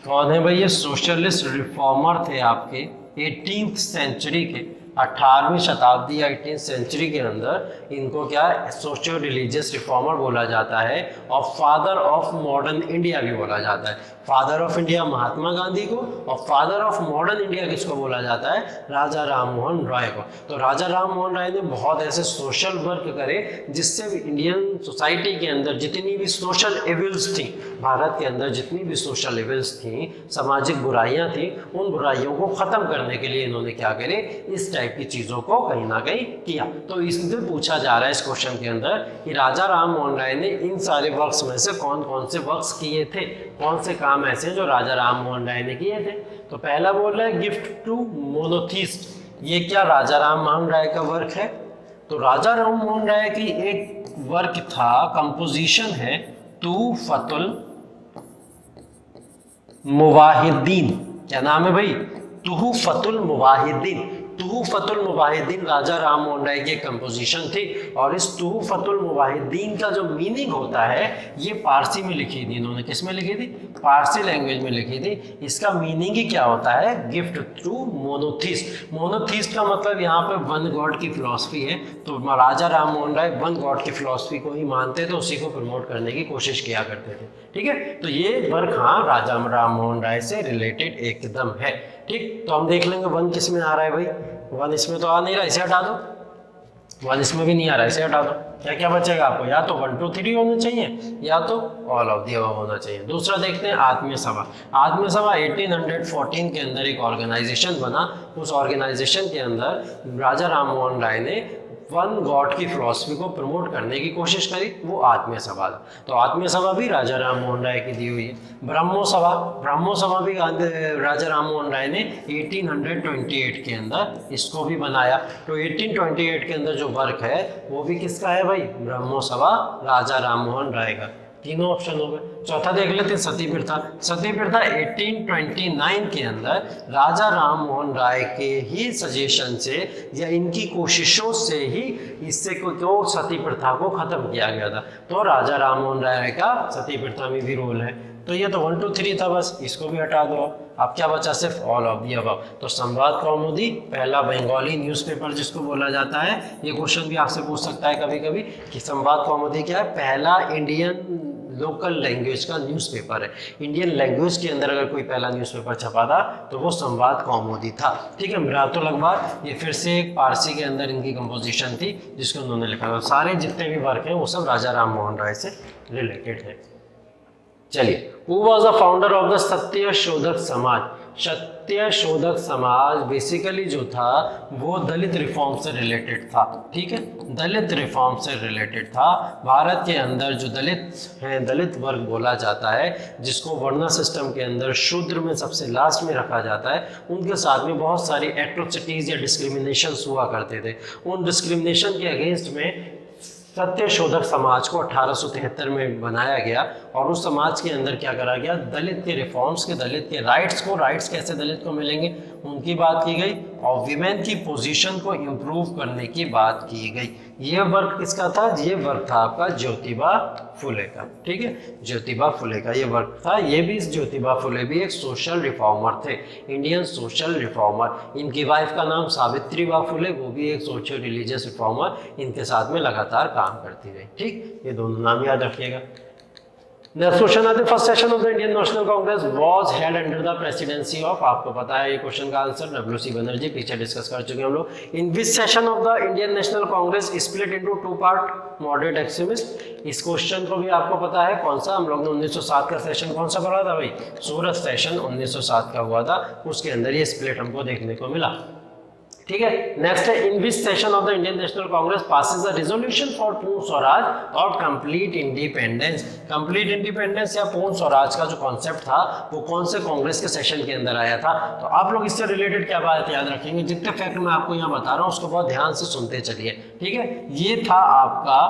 कौन है भाई, ये सोशलिस्ट रिफॉर्मर थे आपके 18th सेंचुरी के, 18वीं शताब्दी या 18th सेंचुरी के अंदर इनको क्या सोशियो रिलीजियस रिफॉर्मर बोला जाता है, और फादर ऑफ मॉडर्न इंडिया भी बोला जाता है। Father of India Mahatma Gandhi को, और फादर ऑफ मॉडर्न इंडिया किसको बोला जाता है, राजा राम मोहन राय को। तो राजा राम मोहन राय ने बहुत ऐसे सोशल वर्क करे जिससे इंडियन सोसाइटी के अंदर जितनी भी सोशल एविल्स थी, भारत के अंदर जितनी भी सोशल एविल्स थी, सामाजिक बुराइयां थी, उन बुराइयों को खत्म करने के लिए इन्होंने क्या करे, इस टाइप की चीजों को कहीं ना कहीं किया। तो इसमें पूछा जा रहा है इस क्वेश्चन के अंदर कि राजा राम मोहन राय ने इन सारे वर्क्स में से कौन कौन से वर्क्स किए थे, कौन से काम ऐसे जो राजा राम मोहन राय ने किए थे। तो पहला बोल रहा है गिफ्ट टू मोनोथिस्ट, ये क्या राजा राम मोहन राय का वर्क है। तो राजा राम मोहन राय की एक वर्क था, कंपोजिशन है तूफतुल मुवाहिदीन। क्या नाम है भाई, तूफतुल मुवाहिदीन। तूफतुल मुवाहिदीन राजा राम मोहन राय की कंपोजिशन थी, और इस तूफतुल मुवाहिदीन का जो मीनिंग होता है ये पारसी में लिखी थी इन्होंने। किस में लिखी थी, पारसी लैंग्वेज में लिखी थी। इसका मीनिंग ही क्या होता है, गिफ्ट टू मोनोथिस्ट। मोनोथिस्ट का मतलब यहाँ पे वन गॉड की फिलॉसफी है, तो राजा राम मोहन राय वन गॉड की फिलॉसफी को ही मानते थे, उसी को प्रमोट करने की कोशिश किया करते थे। ठीक है, तो ये वर्क हाँ राजा राम मोहन राय से रिलेटेड एकदम है। ठीक, तो हम देख लेंगे वन किस में आ रहा है भाई, वन इसमें तो आ नहीं रहा, इसे हटा दो। वन इसमें भी नहीं आ रहा है, इसे हटा दो। क्या क्या बचेगा आपको, या तो 1 2 3 होने चाहिए, या तो ऑल ऑफ द अबव होना चाहिए। दूसरा देखते हैं आत्मीय सभा। आत्मीय सभा 1814 के अंदर एक ऑर्गेनाइजेशन बना, उस ऑर्गेनाइजेशन के अंदर राजा राम मोहन राय ने वन गॉड की फिलॉसफी को प्रमोट करने की कोशिश करी, वो आत्मीय सभा। तो आत्मीय सभा भी राजा राम मोहन राय की दी हुई है। ब्रह्मो सभा, ब्रह्मो सभा भी राजा राम मोहन राय ने 1828 के अंदर इसको भी बनाया। तो 1828 के अंदर जो वर्क है वो भी किसका है भाई, ब्रह्मो सभा राजा राम मोहन राय का। तीनों ऑप्शन हो गए। चौथा देख लेते हैं सती प्रथा। सती प्रथा 1829 के अंदर राजा राम मोहन राय के ही सजेशन से या इनकी कोशिशों से ही इससे को सती प्रथा को खत्म किया गया था। तो राजा राम मोहन राय का सती प्रथा में भी रोल है। तो ये तो 1 2 3 था, बस इसको भी हटा दो। अब क्या बचा, सिर्फ ऑल ऑफ दी अबव। तो संवाद कौमुदी पहला बंगाली न्यूज़पेपर जिसको बोला जाता है, ये क्वेश्चन भी आपसे पूछ सकता है कभी कभी कि संवाद कौमुदी क्या है, पहला इंडियन लोकल लैंग्वेज का न्यूज़पेपर है। इंडियन लैंग्वेज के अंदर अगर कोई पहला न्यूज़पेपर छपा था तो वो संवाद कौमुदी था। ठीक है, मराठों अखबार ये फिर से एक पारसी के अंदर इनकी कंपोजिशन थी जिसको उन्होंने लिखा था। सारे जितने भी वर्क हैं वो सब राजा राम मोहन राय से रिलेटेड है। चलिए, who was the founder of the सत्य शोधक समाज। सत्य शोधक समाज बेसिकली जो था वो दलित रिफॉर्म से रिलेटेड था। ठीक है, दलित रिफॉर्म से रिलेटेड था। भारत के अंदर जो दलित हैं, दलित वर्ग बोला जाता है, जिसको वर्ण सिस्टम के अंदर शूद्र में सबसे लास्ट में रखा जाता है, उनके साथ में बहुत सारी एट्रोसिटीज़ या डिस्क्रिमिनेशंस हुआ करते थे। उन डिस्क्रिमिनेशन के अगेंस्ट में सत्य शोधक समाज को 1873 में बनाया गया, और उस समाज के अंदर क्या करा गया, दलित के रिफॉर्म्स के, दलित के राइट्स कैसे दलित को मिलेंगे उनकी बात की गई, और विमेन की पोजीशन को इम्प्रूव करने की बात की गई। ये वर्क किसका था, ये वर्क था आपका ज्योतिबा फुले का। ठीक है, ज्योतिबा फुले का ये वर्क था। ये भी ज्योतिबा फुले भी एक सोशल रिफॉर्मर थे, इंडियन सोशल रिफॉर्मर। इक्की वाइफ का नाम सावित्रीबा फुले, वो भी एक सोशल रिलीजियस रिफॉर्मर, इनके साथ में लगातार काम करती रही। ठीक, ये दोनों नाम याद रखिएगा। नेक्स्ट क्वेश्चन आते हैं, first session of the Indian National Congress was held under the presidency of, आपको पता है ये क्वेश्चन का आंसर, डब्ल्यू.सी. बनर्जी। पीछे डिस्कस कर चुके हैं हम लोग। In which session of the Indian National Congress split into 2 part, moderate extremist. इस क्वेश्चन को भी आपको पता है कौन सा, हम लोग ने 1907 का सेशन कौन सा पढ़ा था भाई, सूरत सेशन 1907 का हुआ था, उसके अंदर ये स्प्लिट हमको देखने को मिला। ठीक है। नेक्स्ट है, in which session of the Indian National Congress passes a resolution for Purna Swaraj और कंप्लीट इंडिपेंडेंस। कंप्लीट इंडिपेंडेंस या पूर्ण स्वराज का जो कॉन्सेप्ट था वो कौन से कांग्रेस के सेशन के अंदर आया था? तो आप लोग इससे रिलेटेड क्या बात याद रखेंगे, जितने फैक्ट मैं आपको यहाँ बता रहा हूँ उसको बहुत ध्यान से सुनते चलिए, ठीक है। ये था आपका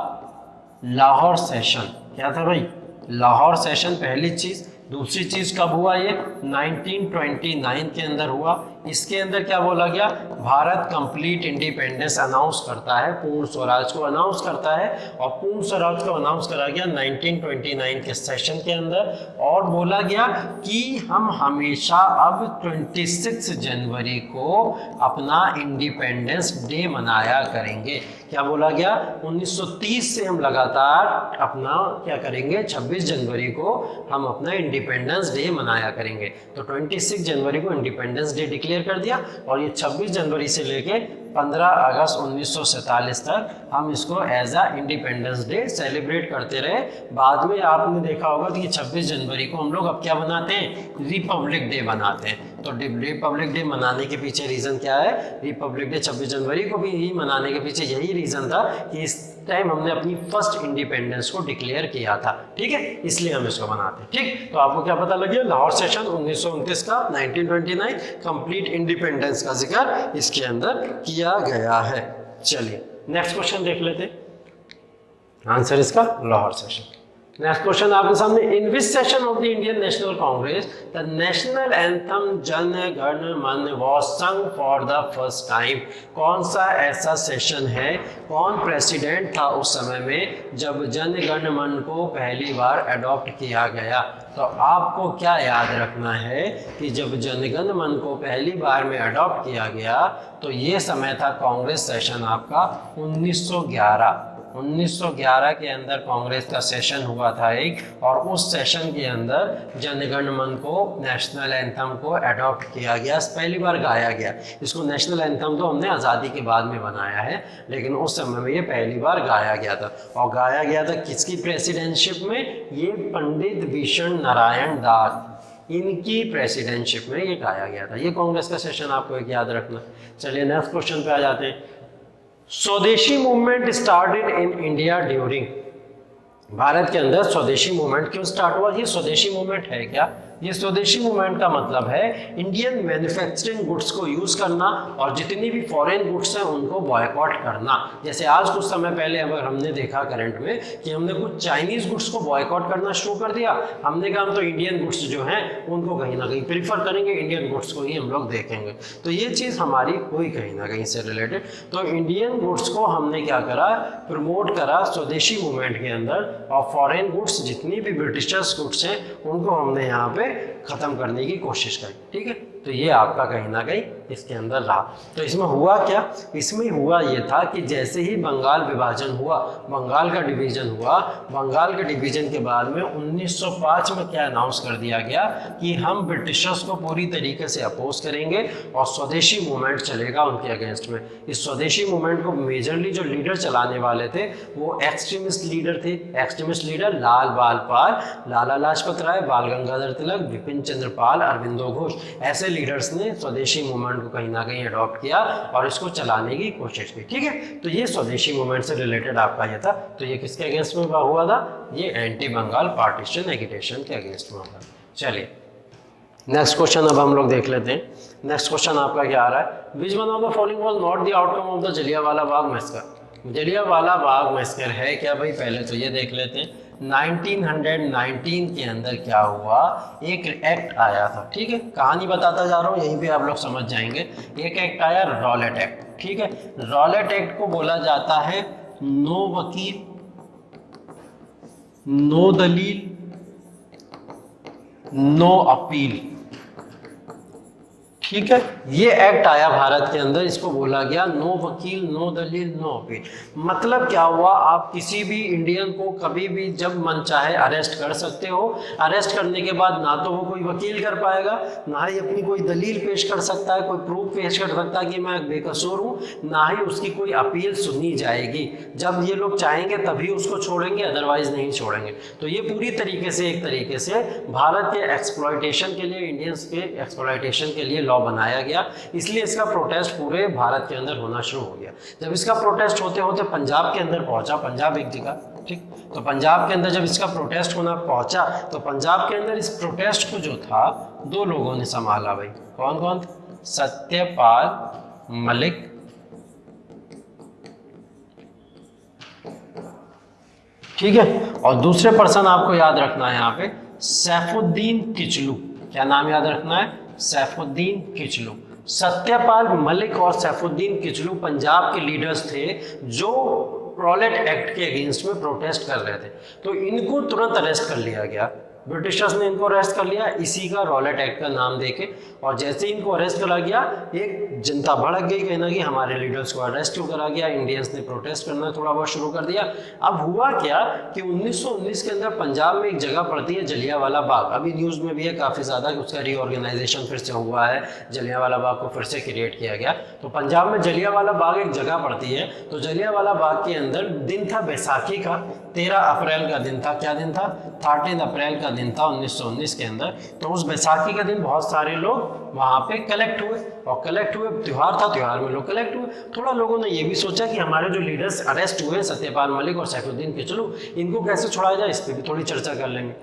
लाहौर सेशन। क्या था भाई? लाहौर सेशन पहली चीज। दूसरी चीज कब हुआ? ये 1929 के अंदर हुआ। इसके अंदर क्या बोला गया? भारत कंप्लीट इंडिपेंडेंस अनाउंस करता है, पूर्ण स्वराज को अनाउंस करता है, और पूर्ण स्वराज को अनाउंस करा गया 1929 के सेशन के अंदर। और बोला गया कि हम हमेशा अब 26 जनवरी को अपना इंडिपेंडेंस डे मनाया करेंगे। क्या बोला गया? 1930 से हम लगातार अपना क्या करेंगे? 26 जनवरी को हम अपना इंडिपेंडेंस डे मनाया करेंगे। तो 26 जनवरी को इंडिपेंडेंस डे डिक्लेयर कर दिया, और ये 26 जनवरी से लेके 15 अगस्त 1947 तक हम इसको as a independence day celebrate करते रहे। बाद में आपने देखा होगा कि 26 जनवरी को हम लोग अब क्या बनाते हैं? रिपब्लिक डे बनाते हैं। तो रिपब्लिक डे मनाने के पीछे रीज़न क्या है? रिपब्लिक डे 26 जनवरी को भी ही मनाने के पीछे यही रीज़न था कि इस टाइम हमने अपनी फर्स्ट इंडिपेंडेंस को डिक्लेयर किया था, ठीक है, इसलिए हम इसको मनाते हैं। ठीक, तो आपको क्या पता लग गया? लाहौर सेशन 1929 का, 1929 कंप्लीट इंडिपेंडेंस का जिक्र इसके अंदर किया गया है। चलिए नेक्स्ट क्वेश्चन देख लेते हैं। आंसर इसका लाहौर सेशन। नेक्स्ट क्वेश्चन आपके सामने, in which session of the Indian National Congress the national anthem Jana Gana मन वाज संग फॉर द फर्स्ट टाइम। कौन सा ऐसा सेशन है, कौन प्रेसिडेंट था उस समय में जब जन गण मन को पहली बार अडॉप्ट किया गया? तो आपको क्या याद रखना है कि जब जनगण मन को पहली बार में अडॉप्ट किया गया तो ये समय था कांग्रेस सेशन आपका 1911 के अंदर कांग्रेस का सेशन हुआ था एक, और उस सेशन के अंदर जनगण मन को नेशनल एंथम को अडॉप्ट किया गया, पहली बार गाया गया। इसको नेशनल एंथम तो हमने आज़ादी के बाद में बनाया है, लेकिन उस समय में ये पहली बार गाया गया था। और गाया गया था किसकी प्रेसिडेंटशिप में? ये पंडित भीषण नारायण दास, इनकी प्रेसिडेंटशिप में ये गाया गया था। ये कांग्रेस का सेशन आपको एक याद रखना। चलिए नेक्स्ट क्वेश्चन पे आ जाते हैं। स्वदेशी movement started in India during. Bharat के अंदर स्वदेशी मूवमेंट क्यों स्टार्ट हुआ? ये स्वदेशी मूवमेंट है क्या? ये स्वदेशी मूवमेंट का मतलब है इंडियन मैन्युफैक्चरिंग गुड्स को यूज करना और जितनी भी फॉरेन गुड्स हैं उनको बॉयकॉट करना। जैसे आज कुछ समय पहले अगर हमने देखा करंट में कि हमने कुछ चाइनीज गुड्स को बॉयकॉट करना शुरू कर दिया, हमने कहा हम तो इंडियन गुड्स जो हैं उनको कहीं ना कहीं प्रीफर करेंगे, इंडियन गुड्स को ही हम लोग देखेंगे। तो ये चीज़ हमारी हुई कहीं ना कहीं से रिलेटेड। तो इंडियन गुड्स को हमने क्या करा? प्रमोट करा स्वदेशी मूवमेंट के अंदर, और फॉरेन गुड्स जितनी भी ब्रिटिशर्स गुड्स हैं उनको हमने यहाँ पे खत्म करने की कोशिश करी। ठीक है, तो ये आपका कहीं ना कहीं इसके अंदर रहा। तो इसमें हुआ क्या? इसमें हुआ ये था कि जैसे ही बंगाल विभाजन हुआ, बंगाल का डिवीजन हुआ, बंगाल के डिवीजन के बाद में 1905 में क्या अनाउंस कर दिया गया कि हम ब्रिटिशर्स को पूरी तरीके से अपोज करेंगे और स्वदेशी मूवमेंट चलेगा उनके अगेंस्ट में। इस स्वदेशी मूवमेंट को मेजरली जो लीडर चलाने वाले थे वो एक्सट्रीमिस्ट लीडर थे। एक्सट्रीमिस्ट लीडर लाल बाल पाल, लाला लाजपत राय, बाल गंगाधर तिलक, विपिन चंद्र पाल, अरविंदो घोष, ऐसे लीडर्स ने स्वदेशी मूवमेंट को कहीं ना कहीं अडॉप्ट किया और इसको चलाने की कोशिश की। ठीक है, तो ये स्वदेशी मूवमेंट से रिलेटेड आपका ये था। तो ये किसके अगेंस्ट में हुआ था? ये एंटी बंगाल पार्टीशन एगिटेशन के अगेंस्ट में हुआ। चलिए नेक्स्ट क्वेश्चन अब हम लोग देख लेते हैं। नेक्स्ट क्वेश्चन आपका क्या आ रहा है? विच one of the following was not the outcome of the Jallianwala Bagh massacre. Jallianwala Bagh massacre है क्या भाई? पहले तो ये देख लेते हैं। 1919 के अंदर क्या हुआ? एक एक्ट आया था। ठीक है, कहानी बताता जा रहा हूँ, यहीं पे आप लोग समझ जाएंगे। एक एक्ट आया, रॉलेट एक्ट। ठीक है, रॉलेट एक्ट को बोला जाता है नो वकील, नो दलील, नो अपील। ठीक है, ये एक्ट आया भारत के अंदर, इसको बोला गया नो वकील, नो दलील, नो अपील। मतलब क्या हुआ? आप किसी भी इंडियन को कभी भी जब मन चाहे अरेस्ट कर सकते हो। अरेस्ट करने के बाद ना तो वो कोई वकील कर पाएगा, ना ही अपनी कोई दलील पेश कर सकता है, कोई प्रूफ पेश कर सकता है कि मैं बेकसूर हूँ, ना ही उसकी कोई अपील सुनी जाएगी। जब ये लोग चाहेंगे तभी उसको छोड़ेंगे, अदरवाइज नहीं छोड़ेंगे। तो ये पूरी तरीके से एक तरीके से भारत के एक्सप्लॉयटेशन के लिए, इंडियंस के एक्सप्लॉयटेशन के लिए लॉ लॉ बनाया गया, इसलिए इसका प्रोटेस्ट पूरे भारत के अंदर होना शुरू हो गया। जब इसका प्रोटेस्ट होते होते पंजाब के अंदर पहुंचा, पंजाब एक जगह, ठीक, तो पंजाब के अंदर जब इसका प्रोटेस्ट होना पहुंचा तो पंजाब के अंदर इस प्रोटेस्ट को जो था 2 लोगों ने संभाला भाई। कौन कौन? सत्यपाल मलिक ठीक है, और दूसरे पर्सन आपको याद रखना है यहाँ पे सैफुद्दीन किचलू। क्या नाम याद रखना है? सैफुद्दीन किचलू। सत्यपाल मलिक और सैफुद्दीन किचलू पंजाब के लीडर्स थे जो रॉलेट एक्ट के अगेंस्ट में प्रोटेस्ट कर रहे थे। तो इनको तुरंत अरेस्ट कर लिया गया, ब्रिटिशर्स ने इनको अरेस्ट कर लिया इसी का रॉलेट एक्ट का नाम देके। और जैसे ही इनको अरेस्ट करा गया एक जनता भड़क गई, कहना कि हमारे लीडर्स को अरेस्ट क्यों करा गया, इंडियंस ने प्रोटेस्ट करना थोड़ा बहुत शुरू कर दिया। अब हुआ क्या कि 1919 के अंदर पंजाब में एक जगह पड़ती है जलियांवाला बाग, अभी न्यूज़ में भी है काफ़ी ज़्यादा कि उसका रीऑर्गेनाइजेशन फिर से हुआ है, जलियांवाला बाग को फिर से क्रिएट किया गया। तो पंजाब में जलियांवाला बाग एक जगह पड़ती है, तो जलियांवाला बाग के अंदर दिन था बैसाखी का, 13 अप्रैल का दिन था। क्या दिन था? 13 अप्रैल का दिन था 1919 के अंदर। तो उस बैसाखी के दिन बहुत सारे लोग वहाँ पे कलेक्ट हुए, और कलेक्ट हुए, त्यौहार था, त्यौहार में लोग कलेक्ट हुए। थोड़ा लोगों ने ये भी सोचा कि हमारे जो लीडर्स अरेस्ट हुए सत्यपाल मलिक और सैफुद्दीन किचलू, इनको कैसे छुड़ाया जाए, इस पर भी थोड़ी चर्चा कर लेंगे।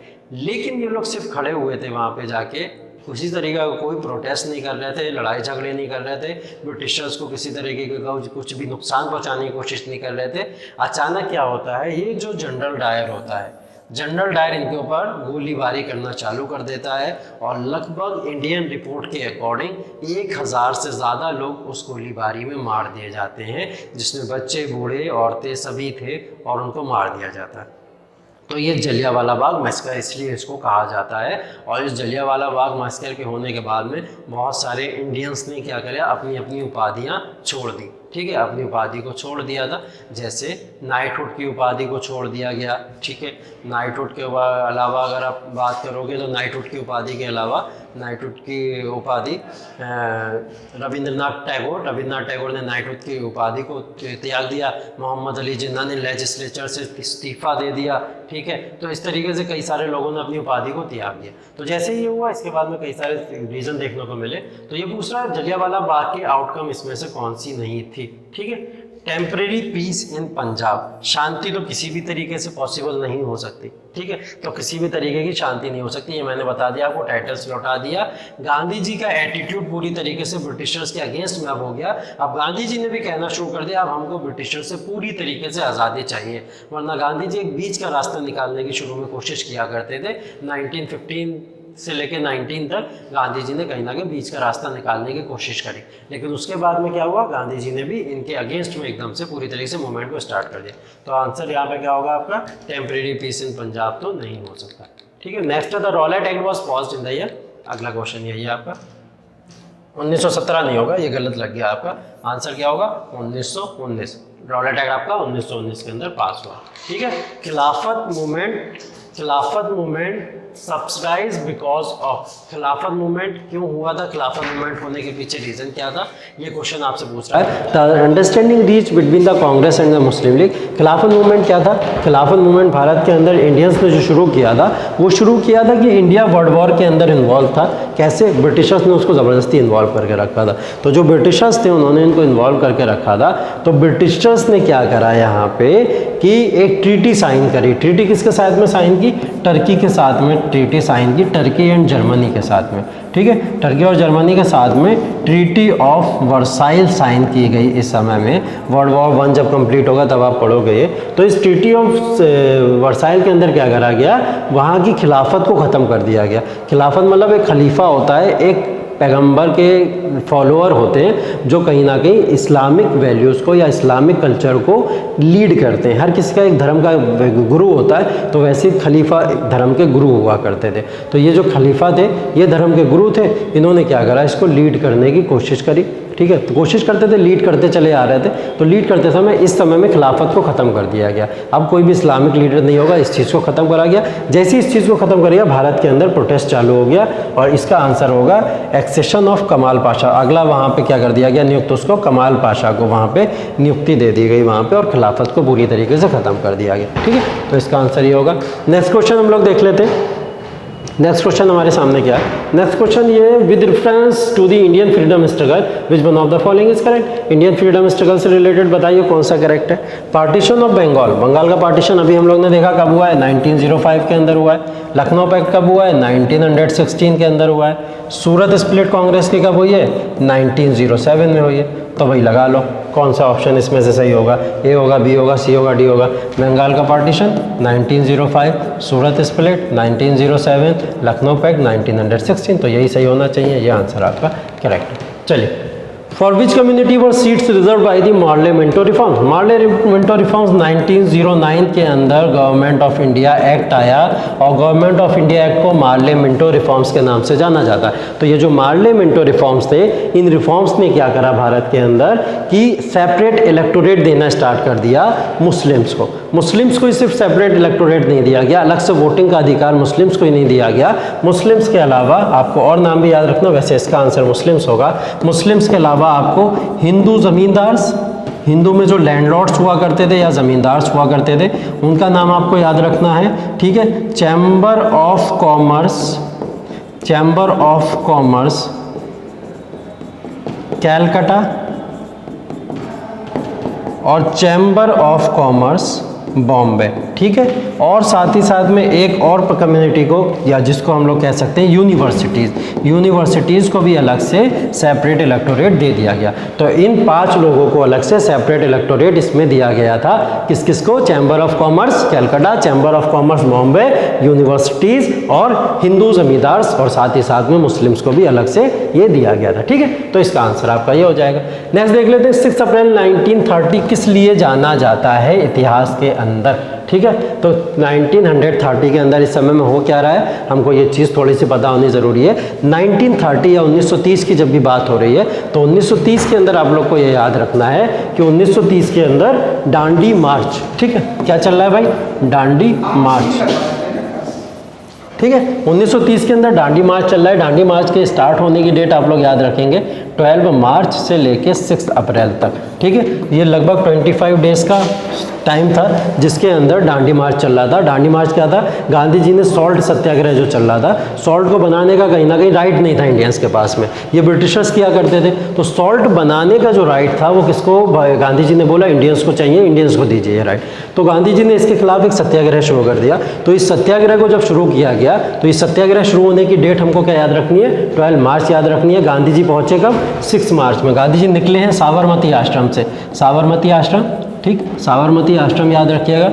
लेकिन ये लोग सिर्फ खड़े हुए थे वहाँ पे जाके, किसी तरीके का कोई प्रोटेस्ट नहीं कर रहे थे, लड़ाई झगड़े नहीं कर रहे थे, ब्रिटिशर्स को किसी तरीके का कुछ भी नुकसान पहुंचाने की कोशिश नहीं कर रहे थे। अचानक क्या होता है, ये जो जनरल डायर होता है, जनरल डायर इनके ऊपर गोलीबारी करना चालू कर देता है, और लगभग इंडियन रिपोर्ट के अकॉर्डिंग 1000 से ज़्यादा लोग उस गोलीबारी में मार दिए जाते हैं, जिसमें बच्चे, बूढ़े, औरतें सभी थे, और उनको मार दिया जाता है। तो ये जलियांवाला बाग मैसेकर इसलिए इसको कहा जाता है। और इस जलियांवाला बाग मैसेकर के होने के बाद में बहुत सारे इंडियंस ने क्या किया, अपनी अपनी उपाधियाँ छोड़ दी, ठीक है, अपनी उपाधि को छोड़ दिया था। जैसे नाइटहुड की उपाधि को छोड़ दिया गया, ठीक है। नाइटहुड के अलावा अगर आप बात करोगे तो नाइटहुड की उपाधि के अलावा नाइटहुड की उपाधि रविंद्रनाथ टैगोर ने नाइटहुड की उपाधि को त्याग दिया। मोहम्मद अली जिन्ना ने लेजिस्लेचर से इस्तीफा दे दिया, ठीक है। तो इस तरीके से कई सारे लोगों ने अपनी उपाधि को त्याग दिया। तो जैसे ही ये हुआ, इसके बाद में कई सारे रीज़न देखने को मिले। तो ये पूछ रहा है जलियांवाला बाग की आउटकम इसमें से कौन सी नहीं थी, ठीक है। टेम्परेरी पीस इन पंजाब, शांति तो किसी भी तरीके से पॉसिबल नहीं हो सकती, ठीक है। तो किसी भी तरीके की शांति नहीं हो सकती, ये मैंने बता दिया आपको, टाइटल्स लौटा दिया। गांधी जी का एटीट्यूड पूरी तरीके से ब्रिटिशर्स के अगेंस्ट में अब हो गया। अब गांधी जी ने भी कहना शुरू कर दिया, अब हमको ब्रिटिशर्स से पूरी तरीके से आज़ादी चाहिए। वरना गांधी जी एक बीच का रास्ता निकालने की शुरू में कोशिश किया करते थे। 1915 से लेकर 19 तक गांधी जी ने कहीं ना कहीं बीच का रास्ता निकालने की कोशिश करी, लेकिन उसके बाद में क्या हुआ, गांधी जी ने भी इनके अगेंस्ट में एकदम से पूरी तरीके से मूवमेंट को स्टार्ट कर दिया। तो आंसर यहाँ पे क्या होगा आपका, टेम्परेरी पीस इन पंजाब तो नहीं हो सकता, ठीक है। Next the Rowlatt act was paused in the year, अगला क्वेश्चन यही है आपका। 1917 नहीं होगा, ये गलत लग गया आपका। आंसर क्या होगा, 1919। रॉलेट एक्ट आपका 1919 के अंदर पास हुआ, ठीक है। खिलाफत मूवमेंट सब्सिडाइज बिकॉज ऑफ, खिलाफत मूवमेंट क्यों हुआ था, खिलाफत मूवमेंट होने के पीछे रीजन क्या था, ये क्वेश्चन आपसे पूछ रहा है। The understanding reach between the Congress and the Muslim league. खिलाफत मूवमेंट क्या था, खिलाफत मूवमेंट भारत के अंदर इंडियंस ने जो शुरू किया था, वो शुरू किया था कि इंडिया वर्ल्ड वॉर के अंदर इन्वॉल्व था। कैसे, ब्रिटिशर्स ने उसको ज़बरदस्ती इन्वॉल्व करके रखा था। तो जो ब्रिटिशर्स थे उन्होंने इनको इन्वॉल्व करके रखा था। तो ब्रिटिशर्स ने क्या करा यहाँ पे कि एक ट्रीटी साइन करी। ट्रीटी किसके साथ में साइन की, टर्की के साथ में ट्रीटी साइन की, टर्की एंड जर्मनी के साथ में, ठीक है। टर्की और जर्मनी के साथ में ट्रीटी ऑफ वर्साइल साइन की गई। इस समय में वर्ल्ड वॉर 1 जब कंप्लीट होगा तब आप पढ़ोगे। तो इस ट्रीटी ऑफ वर्साइल के अंदर क्या करा गया, वहाँ की खिलाफत को ख़त्म कर दिया गया। खिलाफत मतलब एक खलीफा होता है, एक पैगंबर के फॉलोअर होते हैं जो कहीं ना कहीं इस्लामिक वैल्यूज़ को या इस्लामिक कल्चर को लीड करते हैं। हर किसी का एक धर्म का गुरु होता है, तो वैसे खलीफा धर्म के गुरु हुआ करते थे। तो ये जो खलीफा थे ये धर्म के गुरु थे, इन्होंने क्या करा, इसको लीड करने की कोशिश करी, ठीक है। तो कोशिश करते थे, लीड करते चले आ रहे थे। तो लीड करते समय इस समय में खिलाफत को ख़त्म कर दिया गया। अब कोई भी इस्लामिक लीडर नहीं होगा, इस चीज़ को ख़त्म करा गया। जैसे इस चीज़ को ख़त्म कर गया, भारत के अंदर प्रोटेस्ट चालू हो गया, और इसका आंसर होगा एक्सेशन ऑफ कमाल पाशा। अगला वहाँ पे क्या कर दिया गया, नियुक्त, उसको कमाल पाशा को वहाँ पे नियुक्ति दे दी गई वहाँ पे, और खिलाफत को पूरी तरीके से ख़त्म कर दिया गया, ठीक है। तो इसका आंसर ये होगा। नेक्स्ट क्वेश्चन हम लोग देख लेते हैं। नेक्स्ट क्वेश्चन हमारे सामने क्या है? नेक्स्ट क्वेश्चन ये है, with reference to the Indian freedom struggle which one of the following is correct. Indian freedom struggle से रिलेटेड बताइए कौन सा करेक्ट है। पार्टीशन ऑफ बंगाल, बंगाल का पार्टीशन अभी हम लोग ने देखा कब हुआ है, 1905 के अंदर हुआ है। लखनऊ पैक्ट कब हुआ है, 1916 के अंदर हुआ है। सूरत स्प्लिट कांग्रेस की कब हुई है, 1907 में हुई है। तो भाई लगा लो कौन सा ऑप्शन इसमें से सही होगा, ए होगा, बी होगा, सी होगा, डी होगा। बंगाल का पार्टीशन 1905, सूरत स्प्लिट 1907, लखनऊ पैक्ट 1916, तो यही सही होना चाहिए, ये आंसर आपका करेक्ट है। चलिए, for which community were seats reserve by the Morley Minto reforms. Morley Minto reforms 1909 के अंदर गवर्नमेंट ऑफ इंडिया एक्ट आया और गवर्नमेंट ऑफ इंडिया एक्ट को मार्ले मिंटो रिफॉर्म्स के नाम से जाना जाता है। तो ये जो मार्ले मिंटो रिफॉर्म्स थे, इन रिफॉर्म्स ने क्या करा भारत के अंदर कि सेपरेट इलेक्टोरेट देना स्टार्ट कर दिया मुस्लिम्स को। मुस्लिम्स को ही सिर्फ सेपरेट इलेक्टोरेट नहीं दिया गया, अलग से वोटिंग का अधिकार मुस्लिम्स को ही नहीं दिया गया। मुस्लिम्स के अलावा आपको और नाम भी याद रखना, वैसे इसका आंसर मुस्लिम्स होगा। मुस्लिम्स के अलावा आपको हिंदू जमींदार्स, हिंदू में जो लैंडलॉर्ड्स हुआ करते थे या ज़मींदार्स हुआ करते थे, उनका नाम आपको याद रखना है, ठीक है। Chamber of commerce, chamber of commerce Calcutta और चैम्बर ऑफ कॉमर्स बॉम्बे, ठीक है। और साथ ही साथ में एक और कम्युनिटी को, या जिसको हम लोग कह सकते हैं यूनिवर्सिटीज़, यूनिवर्सिटीज़ को भी अलग से सेपरेट इलेक्टोरेट दे दिया गया। तो इन 5 लोगों को अलग से सेपरेट इलेक्टोरेट इसमें दिया गया था। किस किस को? Chamber of commerce Calcutta, chamber of commerce Bombay, universities और हिंदू जमींदार्स, और साथ ही साथ में मुस्लिम्स को भी अलग से ये दिया गया था, ठीक है। तो इसका आंसर आपका ये हो जाएगा। नेक्स्ट देख लेते हैं, 6 अप्रैल 1930 किस लिए जाना जाता है इतिहास के अंदर, ठीक है। तो 1930 के अंदर इस समय में हो क्या रहा है, हमको ये चीज़ थोड़ी सी पता होनी ज़रूरी है। 1930 या 1930 की जब भी बात हो रही है, तो 1930 के अंदर आप लोग को ये याद रखना है कि 1930 के अंदर दांडी मार्च, ठीक है। क्या चल रहा है भाई? दांडी मार्च, ठीक है। 1930 के अंदर दांडी मार्च चल रहा है। दांडी मार्च के स्टार्ट होने की डेट आप लोग याद रखेंगे 12 मार्च से लेके 6 अप्रैल तक, ठीक है। ये लगभग 25 डेज़ का टाइम था जिसके अंदर दांडी मार्च चल रहा था। दांडी मार्च क्या था? गांधी जी ने सॉल्ट सत्याग्रह जो चल रहा था, सॉल्ट को बनाने का कहीं ना कहीं राइट नहीं था इंडियंस के पास में, ये ब्रिटिशर्स किया करते थे। तो सॉल्ट बनाने का जो राइट था वो किसको? गांधी जी ने बोला इंडियंस को चाहिए, इंडियंस को दीजिए राइट। तो गांधी जी ने इसके खिलाफ एक सत्याग्रह शुरू कर दिया। तो इस सत्याग्रह को जब शुरू किया गया, तो इस सत्याग्रह शुरू होने की डेट हमको क्या याद रखनी है? 12 मार्च याद रखनी है। गांधी जी पहुंचे कब? 6 मार्च में। गांधी जी निकले हैं साबरमती आश्रम से, साबरमती आश्रम, ठीक, साबरमती आश्रम याद रखिएगा।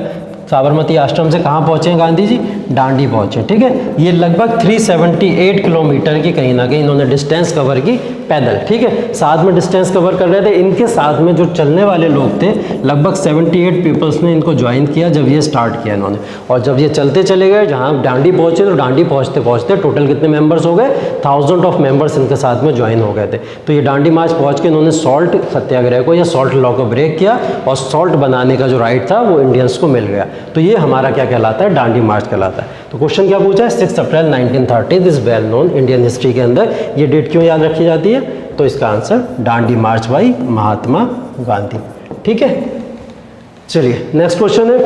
साबरमती आश्रम से कहाँ पहुँचे हैं गांधी जी? दांडी पहुँचे, ठीक है। ये लगभग 378 किलोमीटर की कहीं ना कहीं इन्होंने डिस्टेंस कवर की पैदल, ठीक है। साथ में डिस्टेंस कवर कर रहे थे। इनके साथ में जो चलने वाले लोग थे, लगभग 78 पीपल्स ने इनको ज्वाइन किया जब ये स्टार्ट किया इन्होंने। और जब ये चलते चले गए, जहाँ दांडी पहुँचे, तो दांडी पहुँचते पहुँचते टोटल कितने मेंबर्स हो गए? 1000 ऑफ मेंबर्स इनके साथ में ज्वाइन हो गए थे। तो ये दांडी मार्च पहुँच के इन्होंने सॉल्ट सत्याग्रह को या सॉल्ट लॉ को ब्रेक किया और सॉल्ट बनाने का जो राइट था वो इंडियंस को मिल गया। तो ये हमारा क्या कहलाता है? दांडी मार्च कहलाता है। तो क्वेश्चन क्या पूछा है? 6 अप्रैल 1930 this well known Indian history के अंदर ये डेट क्यों याद रखी जाती है? तो इसका answer Dandi march by Mahatma Gandhi, ठीक है। चलिए नेक्स्ट क्वेश्चन है,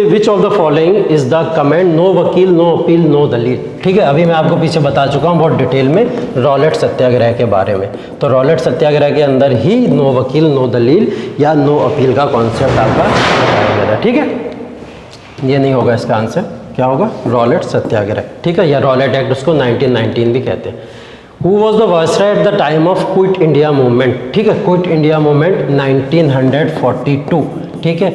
which of the following is the comment no वकील नो अपील नो दलील, ठीक है। अभी मैं आपको पीछे बता चुका हूँ बहुत डिटेल में रॉलेट सत्याग्रह के बारे में। तो रॉलेट सत्याग्रह के अंदर ही नो वकील नो दलील या नो अपील का कॉन्सेप्ट आपका बताया गया था, ठीक है। ये नहीं होगा इसका आंसर, क्या होगा? रॉलेट सत्याग्रह, ठीक है, या रॉलेट एक्ट, उसको 1919 भी कहते हैं। Who was the viceroy at the time of quit India movement, ठीक है। क्विट इंडिया मूवमेंट 1942, ठीक है।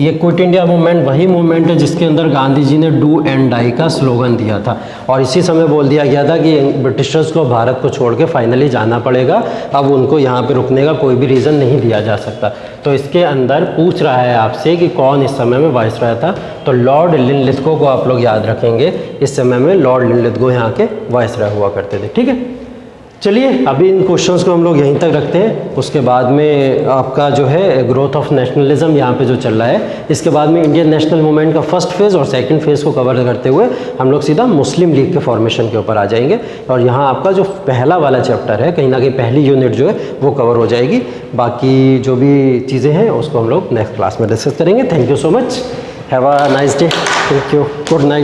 ये क्विट इंडिया मूवमेंट वही मूवमेंट है जिसके अंदर गांधी जी ने डू एंड डाई का स्लोगन दिया था और इसी समय बोल दिया गया था कि ब्रिटिशर्स को भारत को छोड़ के फाइनली जाना पड़ेगा, अब उनको यहाँ पे रुकने का कोई भी रीज़न नहीं दिया जा सकता। तो इसके अंदर पूछ रहा है आपसे कि कौन इस समय में वाइसरॉय था, तो लॉर्ड लिनलिथगो को आप लोग याद रखेंगे। इस समय में लॉर्ड लिनलिथगो यहाँ के वाइसरॉय हुआ करते थे, ठीक है। चलिए अभी इन क्वेश्चंस को हम लोग यहीं तक रखते हैं। उसके बाद में आपका जो है ग्रोथ ऑफ नेशनलिज्म यहाँ पे जो चल रहा है, इसके बाद में इंडियन नेशनल मूवमेंट का फर्स्ट फेज़ और सेकंड फेज़ को कवर करते हुए हम लोग सीधा मुस्लिम लीग के फॉर्मेशन के ऊपर आ जाएंगे। और यहाँ आपका जो पहला वाला चैप्टर है, कहीं ना कहीं पहली यूनिट जो है वो कवर हो जाएगी। बाकी जो भी चीज़ें हैं उसको हम लोग नेक्स्ट क्लास में डिस्कस करेंगे। Thank you so much, have a nice day, thank you, good night.